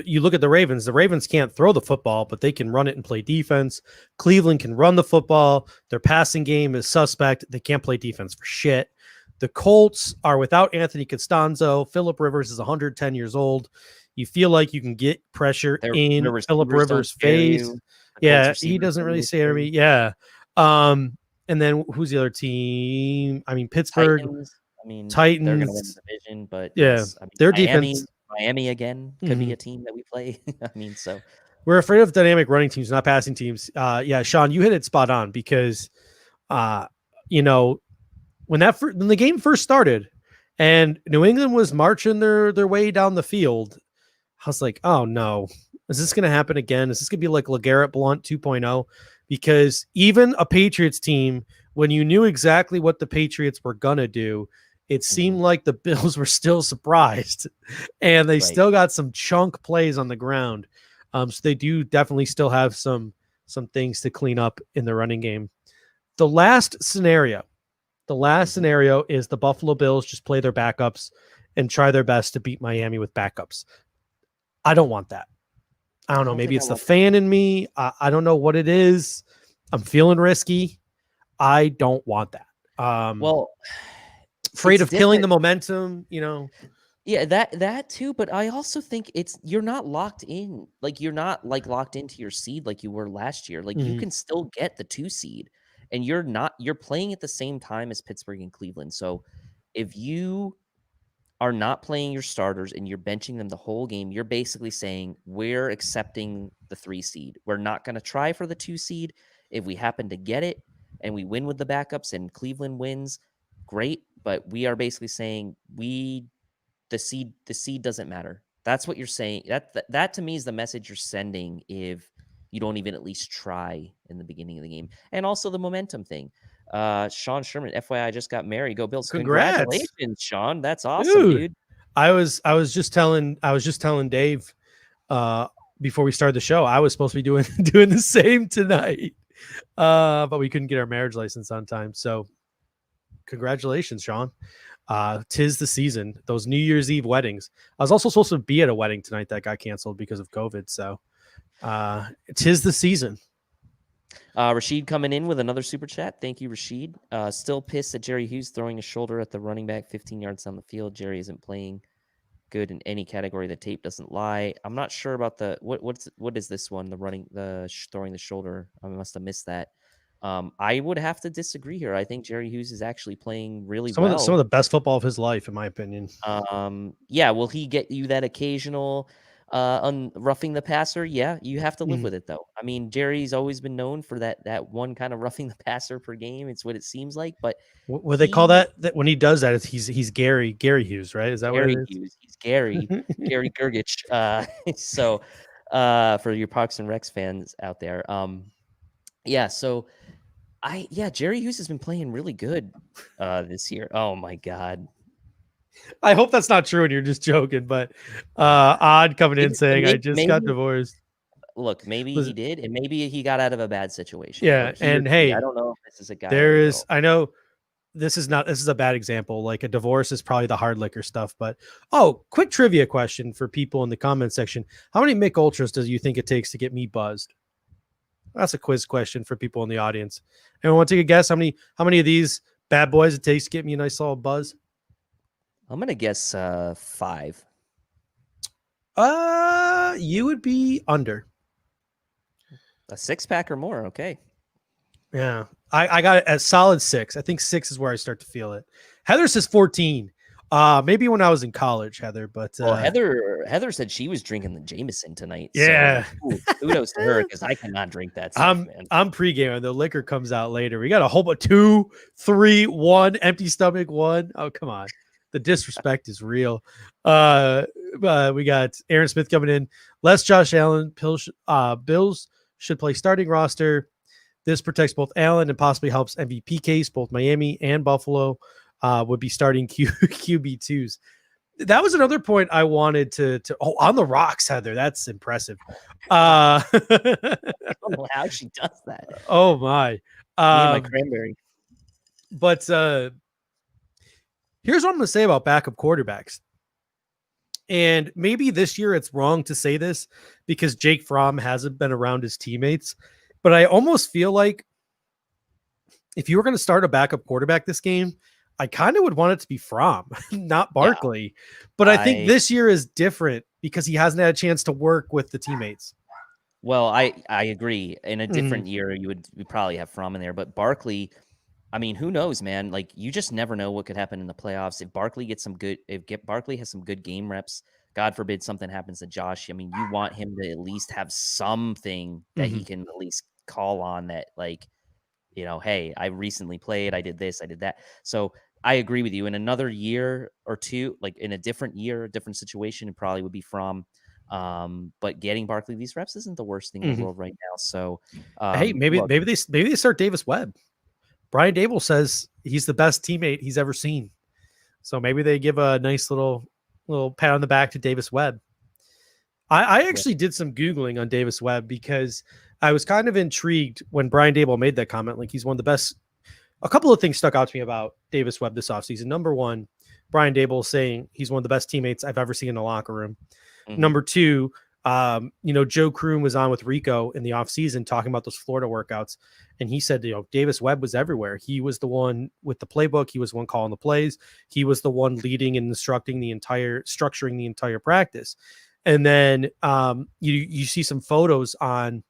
you look at the Ravens. The Ravens can't throw the football, but they can run it and play defense. Cleveland can run the football. Their passing game is suspect. They can't play defense for shit. The Colts are without Anthony Costanzo. Phillip Rivers is 110 years old. You feel like you can get pressure in Phillip Rivers' face. Yeah, he doesn't really scare me. Yeah. And then who's the other team? I mean, Pittsburgh. Titans. They're going to win the division, but yeah, yes, their defense. Miami again could be a team that we play. So we're afraid of dynamic running teams, not passing teams. Yeah, Sean, you hit it spot on because, when the game first started and New England was marching their way down the field, I was like, oh no, is this going to happen again? Is this going to be like LeGarrette Blount 2.0? Because even a Patriots team, when you knew exactly what the Patriots were going to do, it seemed like the Bills were still surprised, and they still got some chunk plays on the ground. So they do definitely still have some things to clean up in the running game. The last scenario The last scenario is the Buffalo Bills just play their backups and try their best to beat Miami with backups. I don't want that. I don't know. Maybe it's the fan in me. I don't know what it is. I'm feeling risky. I don't want that. Afraid of killing the momentum, Yeah, that too. But I also think you're not locked in. Like you're not locked into your seed like you were last year. Like you can still get the 2 seed, and you're playing at the same time as Pittsburgh and Cleveland. So if you are not playing your starters and you're benching them the whole game, you're basically saying we're accepting the 3 seed. We're not going to try for the 2 seed. If we happen to get it and we win with the backups and Cleveland wins, great. But we are basically saying the seed doesn't matter. That's what you're saying. That to me is the message you're sending if you don't even at least try in the beginning of the game. And also the momentum thing. Sean Sherman, FYI, just got married. Go Bills! Congrats. Congratulations, Sean. That's awesome, dude. I was just telling Dave before we started the show, I was supposed to be doing the same tonight, but we couldn't get our marriage license on time. So, congratulations, Sean. 'Tis the season. Those New Year's Eve weddings. I was also supposed to be at a wedding tonight that got canceled because of COVID. So, 'tis the season. Rashid coming in with another super chat. Thank you, Rashid. Still pissed at Jerry Hughes throwing a shoulder at the running back 15 yards down the field. Jerry isn't playing good in any category. The tape doesn't lie. I'm not sure about what is this one? Throwing the shoulder. I must have missed that. I would have to disagree here. I think Jerry Hughes is actually playing really well. Some of the best football of his life, in my opinion. Yeah. Will he get you that occasional roughing the passer? Yeah, you have to live with it though. I mean, Jerry's always been known for that one kind of roughing the passer per game. It's what it seems like. But what they call that when he does that, he's Gary Hughes, right? Is that Gary what it is? Hughes? He's Gary Gergich. So for your Parks and Recs fans out there, yeah. So Jerry Hughes has been playing really good this year. Oh my God. I hope that's not true and you're just joking, but Odd coming in saying I just got divorced. Look, maybe he did, and maybe he got out of a bad situation. Yeah, and hey, I don't know if this is a guy. I know this is a bad example. Like a divorce is probably the hard liquor stuff, but quick trivia question for people in the comment section. How many Mick Ultras do you think it takes to get me buzzed? That's a quiz question for people in the audience. Anyone want to take a guess how many of these bad boys it takes to get me a nice solid buzz? I'm gonna guess 5. You would be under a 6-pack or more. Okay. Yeah, I got it at solid 6. I think 6 is where I start to feel it. Heather says 14. Maybe when I was in college, Heather. But Heather said she was drinking the Jameson tonight. Yeah, so, kudos to her because I cannot drink that stuff, man. I'm pre-gaming. The liquor comes out later. We got a whole bunch 2, 3, 1 empty stomach 1. Oh come on. The disrespect is real. We got Aaron Smith coming in. Less Josh Allen. Bills should play starting roster. This protects both Allen and possibly helps MVP case. Both Miami and Buffalo would be starting QB2s. That was another point I wanted to on the rocks, Heather. That's impressive. I don't know how she does that. Oh my. My cranberry. But here's what I'm going to say about backup quarterbacks. And maybe this year it's wrong to say this because Jake Fromm hasn't been around his teammates. But I almost feel like if you were going to start a backup quarterback this game, I kind of would want it to be Fromm, not Barkley. Yeah. But I think this year is different because he hasn't had a chance to work with the teammates. Well, I agree. In a different year, you would probably have Fromm in there. But Barkley, I mean, who knows, man? Like, you just never know what could happen in the playoffs. If Barkley has some good game reps, God forbid something happens to Josh. I mean, you want him to at least have something that he can at least call on that, like, you know, hey, I recently played, I did this, I did that. So I agree with you. In another year or two, like in a different year, a different situation, it probably would be Fromm. But getting Barkley these reps isn't the worst thing in the world right now. So hey, maybe they start Davis Webb. Brian Dable says he's the best teammate he's ever seen. So maybe they give a nice little pat on the back to Davis Webb. I actually did some Googling on Davis Webb because I was kind of intrigued when Brian Dable made that comment. Like, he's one of the best a couple of things stuck out to me about Davis Webb this offseason. Number one, Brian Dable saying he's one of the best teammates I've ever seen in the locker room. Mm-hmm. Number two, Joe Kroon was on with Rico in the offseason talking about those Florida workouts. And he said, Davis Webb was everywhere. He was the one with the playbook. He was the one calling the plays. He was the one leading and structuring the entire practice. And then you see some photos on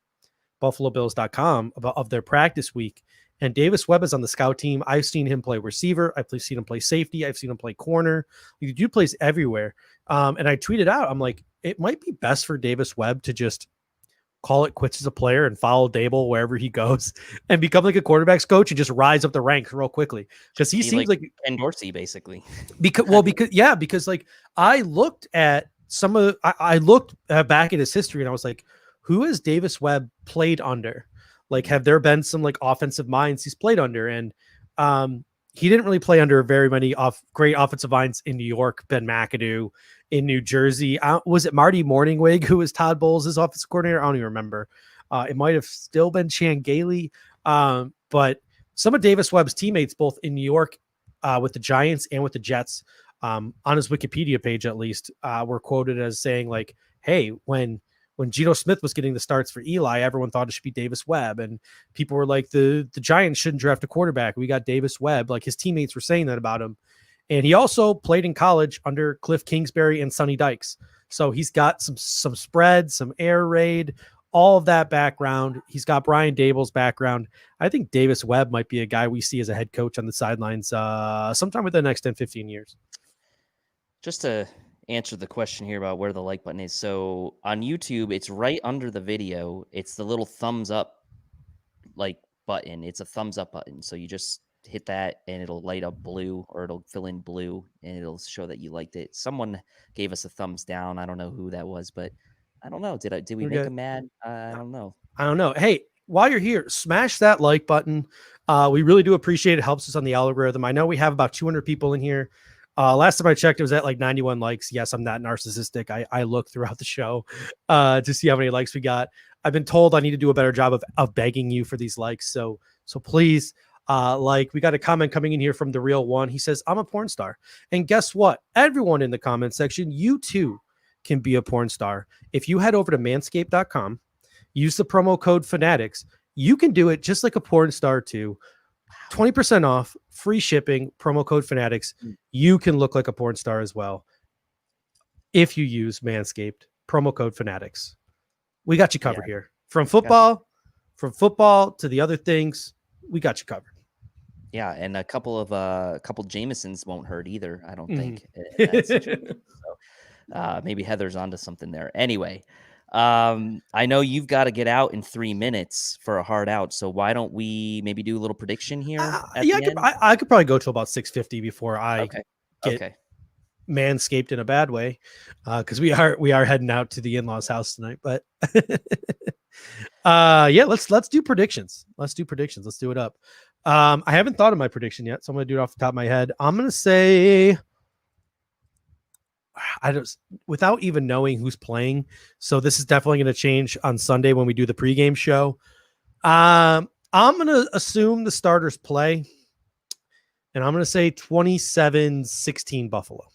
BuffaloBills.com of their practice week. And Davis Webb is on the scout team. I've seen him play receiver. I've seen him play safety. I've seen him play corner. The dude plays everywhere. And I tweeted out, I'm like, it might be best for Davis Webb to just call it quits as a player and follow Dable wherever he goes and become like a quarterback's coach and just rise up the ranks real quickly. Because he seems like Ken Dorsey, basically. Because like I looked at I looked back at his history and I was like, who has Davis Webb played under? Like, have there been some like offensive minds he's played under? And he didn't really play under very many great offensive minds in New York. Ben McAdoo in New Jersey. Was it Marty Morningwig who was Todd Bowles' offensive coordinator? I don't even remember. It might have still been Chan Gailey. But some of Davis Webb's teammates, both in New York with the Giants and with the Jets, on his Wikipedia page at least, were quoted as saying like, hey, when Geno Smith was getting the starts for Eli, everyone thought it should be Davis Webb. And people were like, the Giants shouldn't draft a quarterback. We got Davis Webb. Like his teammates were saying that about him. And he also played in college under Cliff Kingsbury and Sonny Dykes. So he's got some spread, some air raid, all of that background. He's got Brian Dable's background. I think Davis Webb might be a guy we see as a head coach on the sidelines sometime within the next 10, 15 years. Just to answer the question here about where the like button is. So on YouTube, it's right under the video. It's the little thumbs up like button. It's a thumbs up button. So you just hit that and it'll light up blue, or it'll fill in blue and it'll show that you liked it. Someone gave us a thumbs down. I don't know who that was, but I don't know. Did we make him mad? I don't know. Hey, while you're here, smash that like button. We really do appreciate it. It helps us on the algorithm. I know we have about 200 people in here. Last time I checked, it was at like 91 likes. Yes, I'm not narcissistic. I look throughout the show to see how many likes we got. I've been told I need to do a better job of begging you for these likes. So please, we got a comment coming in here from The Real One. He says, I'm a porn star. And guess what? Everyone in the comment section, you too can be a porn star. If you head over to manscaped.com, use the promo code Fanatics, you can do it just like a porn star too. 20% off, free shipping, promo code Fanatics. You can look like a porn star as well if you use Manscaped, promo code Fanatics. We got you covered here. From football to the other things, we got you covered. Yeah, and a couple Jamesons won't hurt either, I don't think. In that situation. So maybe Heather's onto something there. Anyway, I know you've got to get out in 3 minutes for a hard out, so why don't we maybe do a little prediction here? I could probably go to about 6:50 before I get manscaped in a bad way, because we are heading out to the in-laws' house tonight. But let's do predictions. Let's do it up. I haven't thought of my prediction yet, so I'm gonna do it off the top of my head. I'm gonna say, without even knowing who's playing. So this is definitely going to change on Sunday when we do the pregame show. I'm going to assume the starters play, and I'm going to say 27-16 Buffalo.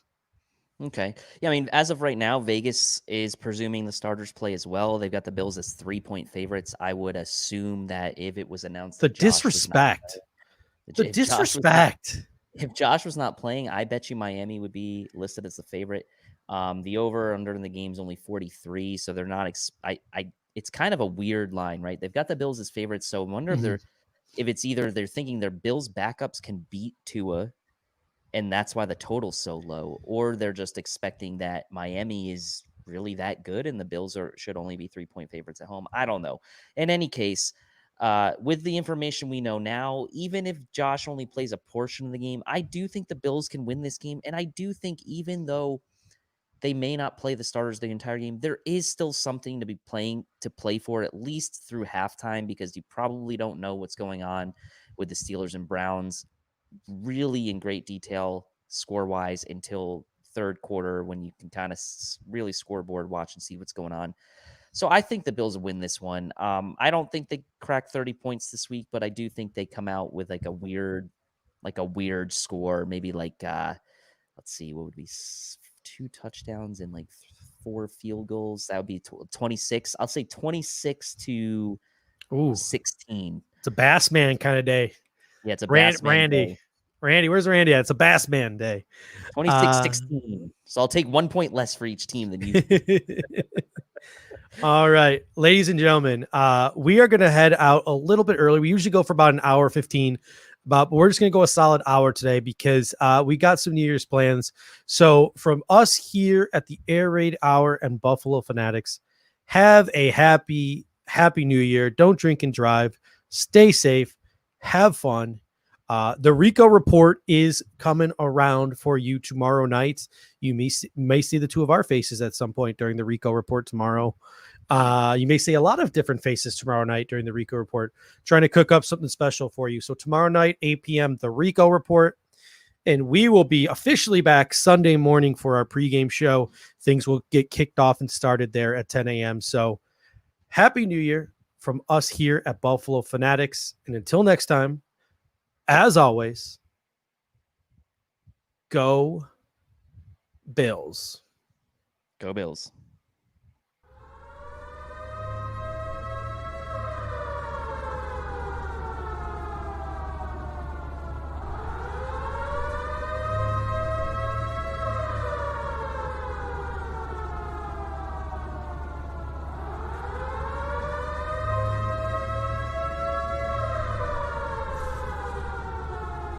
Okay. Yeah, I mean, as of right now, Vegas is presuming the starters play as well. They've got the Bills as 3-point favorites. I would assume that if it was announced, the disrespect. If Josh was not playing, I bet you Miami would be listed as the favorite. The over under in the game is only 43, so they're not. It's kind of a weird line, right? They've got the Bills as favorites, so I wonder if it's either they're thinking their Bills backups can beat Tua, and that's why the total's so low, or they're just expecting that Miami is really that good and the Bills should only be 3-point favorites at home. I don't know. In any case, with the information we know now, even if Josh only plays a portion of the game, I do think the Bills can win this game. And I do think even though they may not play the starters the entire game, there is still something to play for at least through halftime, because you probably don't know what's going on with the Steelers and Browns really in great detail score-wise until third quarter, when you can kind of really scoreboard watch and see what's going on. So I think the Bills win this one. I don't think they crack 30 points this week, but I do think they come out with like a weird score. Maybe like, let's see, what would be 2 touchdowns and like 4 field goals? That would be 26. I'll say 26 to 16. It's a Bass Man kind of day. Yeah, it's a Bass Man day. Randy, where's Randy at? It's a Bass Man day. 26-16. So I'll take 1 point less for each team than you. All right, ladies and gentlemen, we are going to head out a little bit early. We usually go for about an hour 15, but we're just going to go a solid hour today because we got some New Year's plans. So from us here at the Air Raid Hour and Buffalo Fanatics, have a happy New Year. Don't drink and drive. Stay safe. Have fun. The Rico report is coming around for you tomorrow night. You may see the two of our faces at some point during the Rico report tomorrow. You may see a lot of different faces tomorrow night during the Rico report, trying to cook up something special for you. So tomorrow night, 8 p.m., the Rico report, and we will be officially back Sunday morning for our pregame show. Things will get kicked off and started there at 10 a.m. So happy New Year from us here at Buffalo Fanatics. And until next time, as always, go Bills. Go Bills.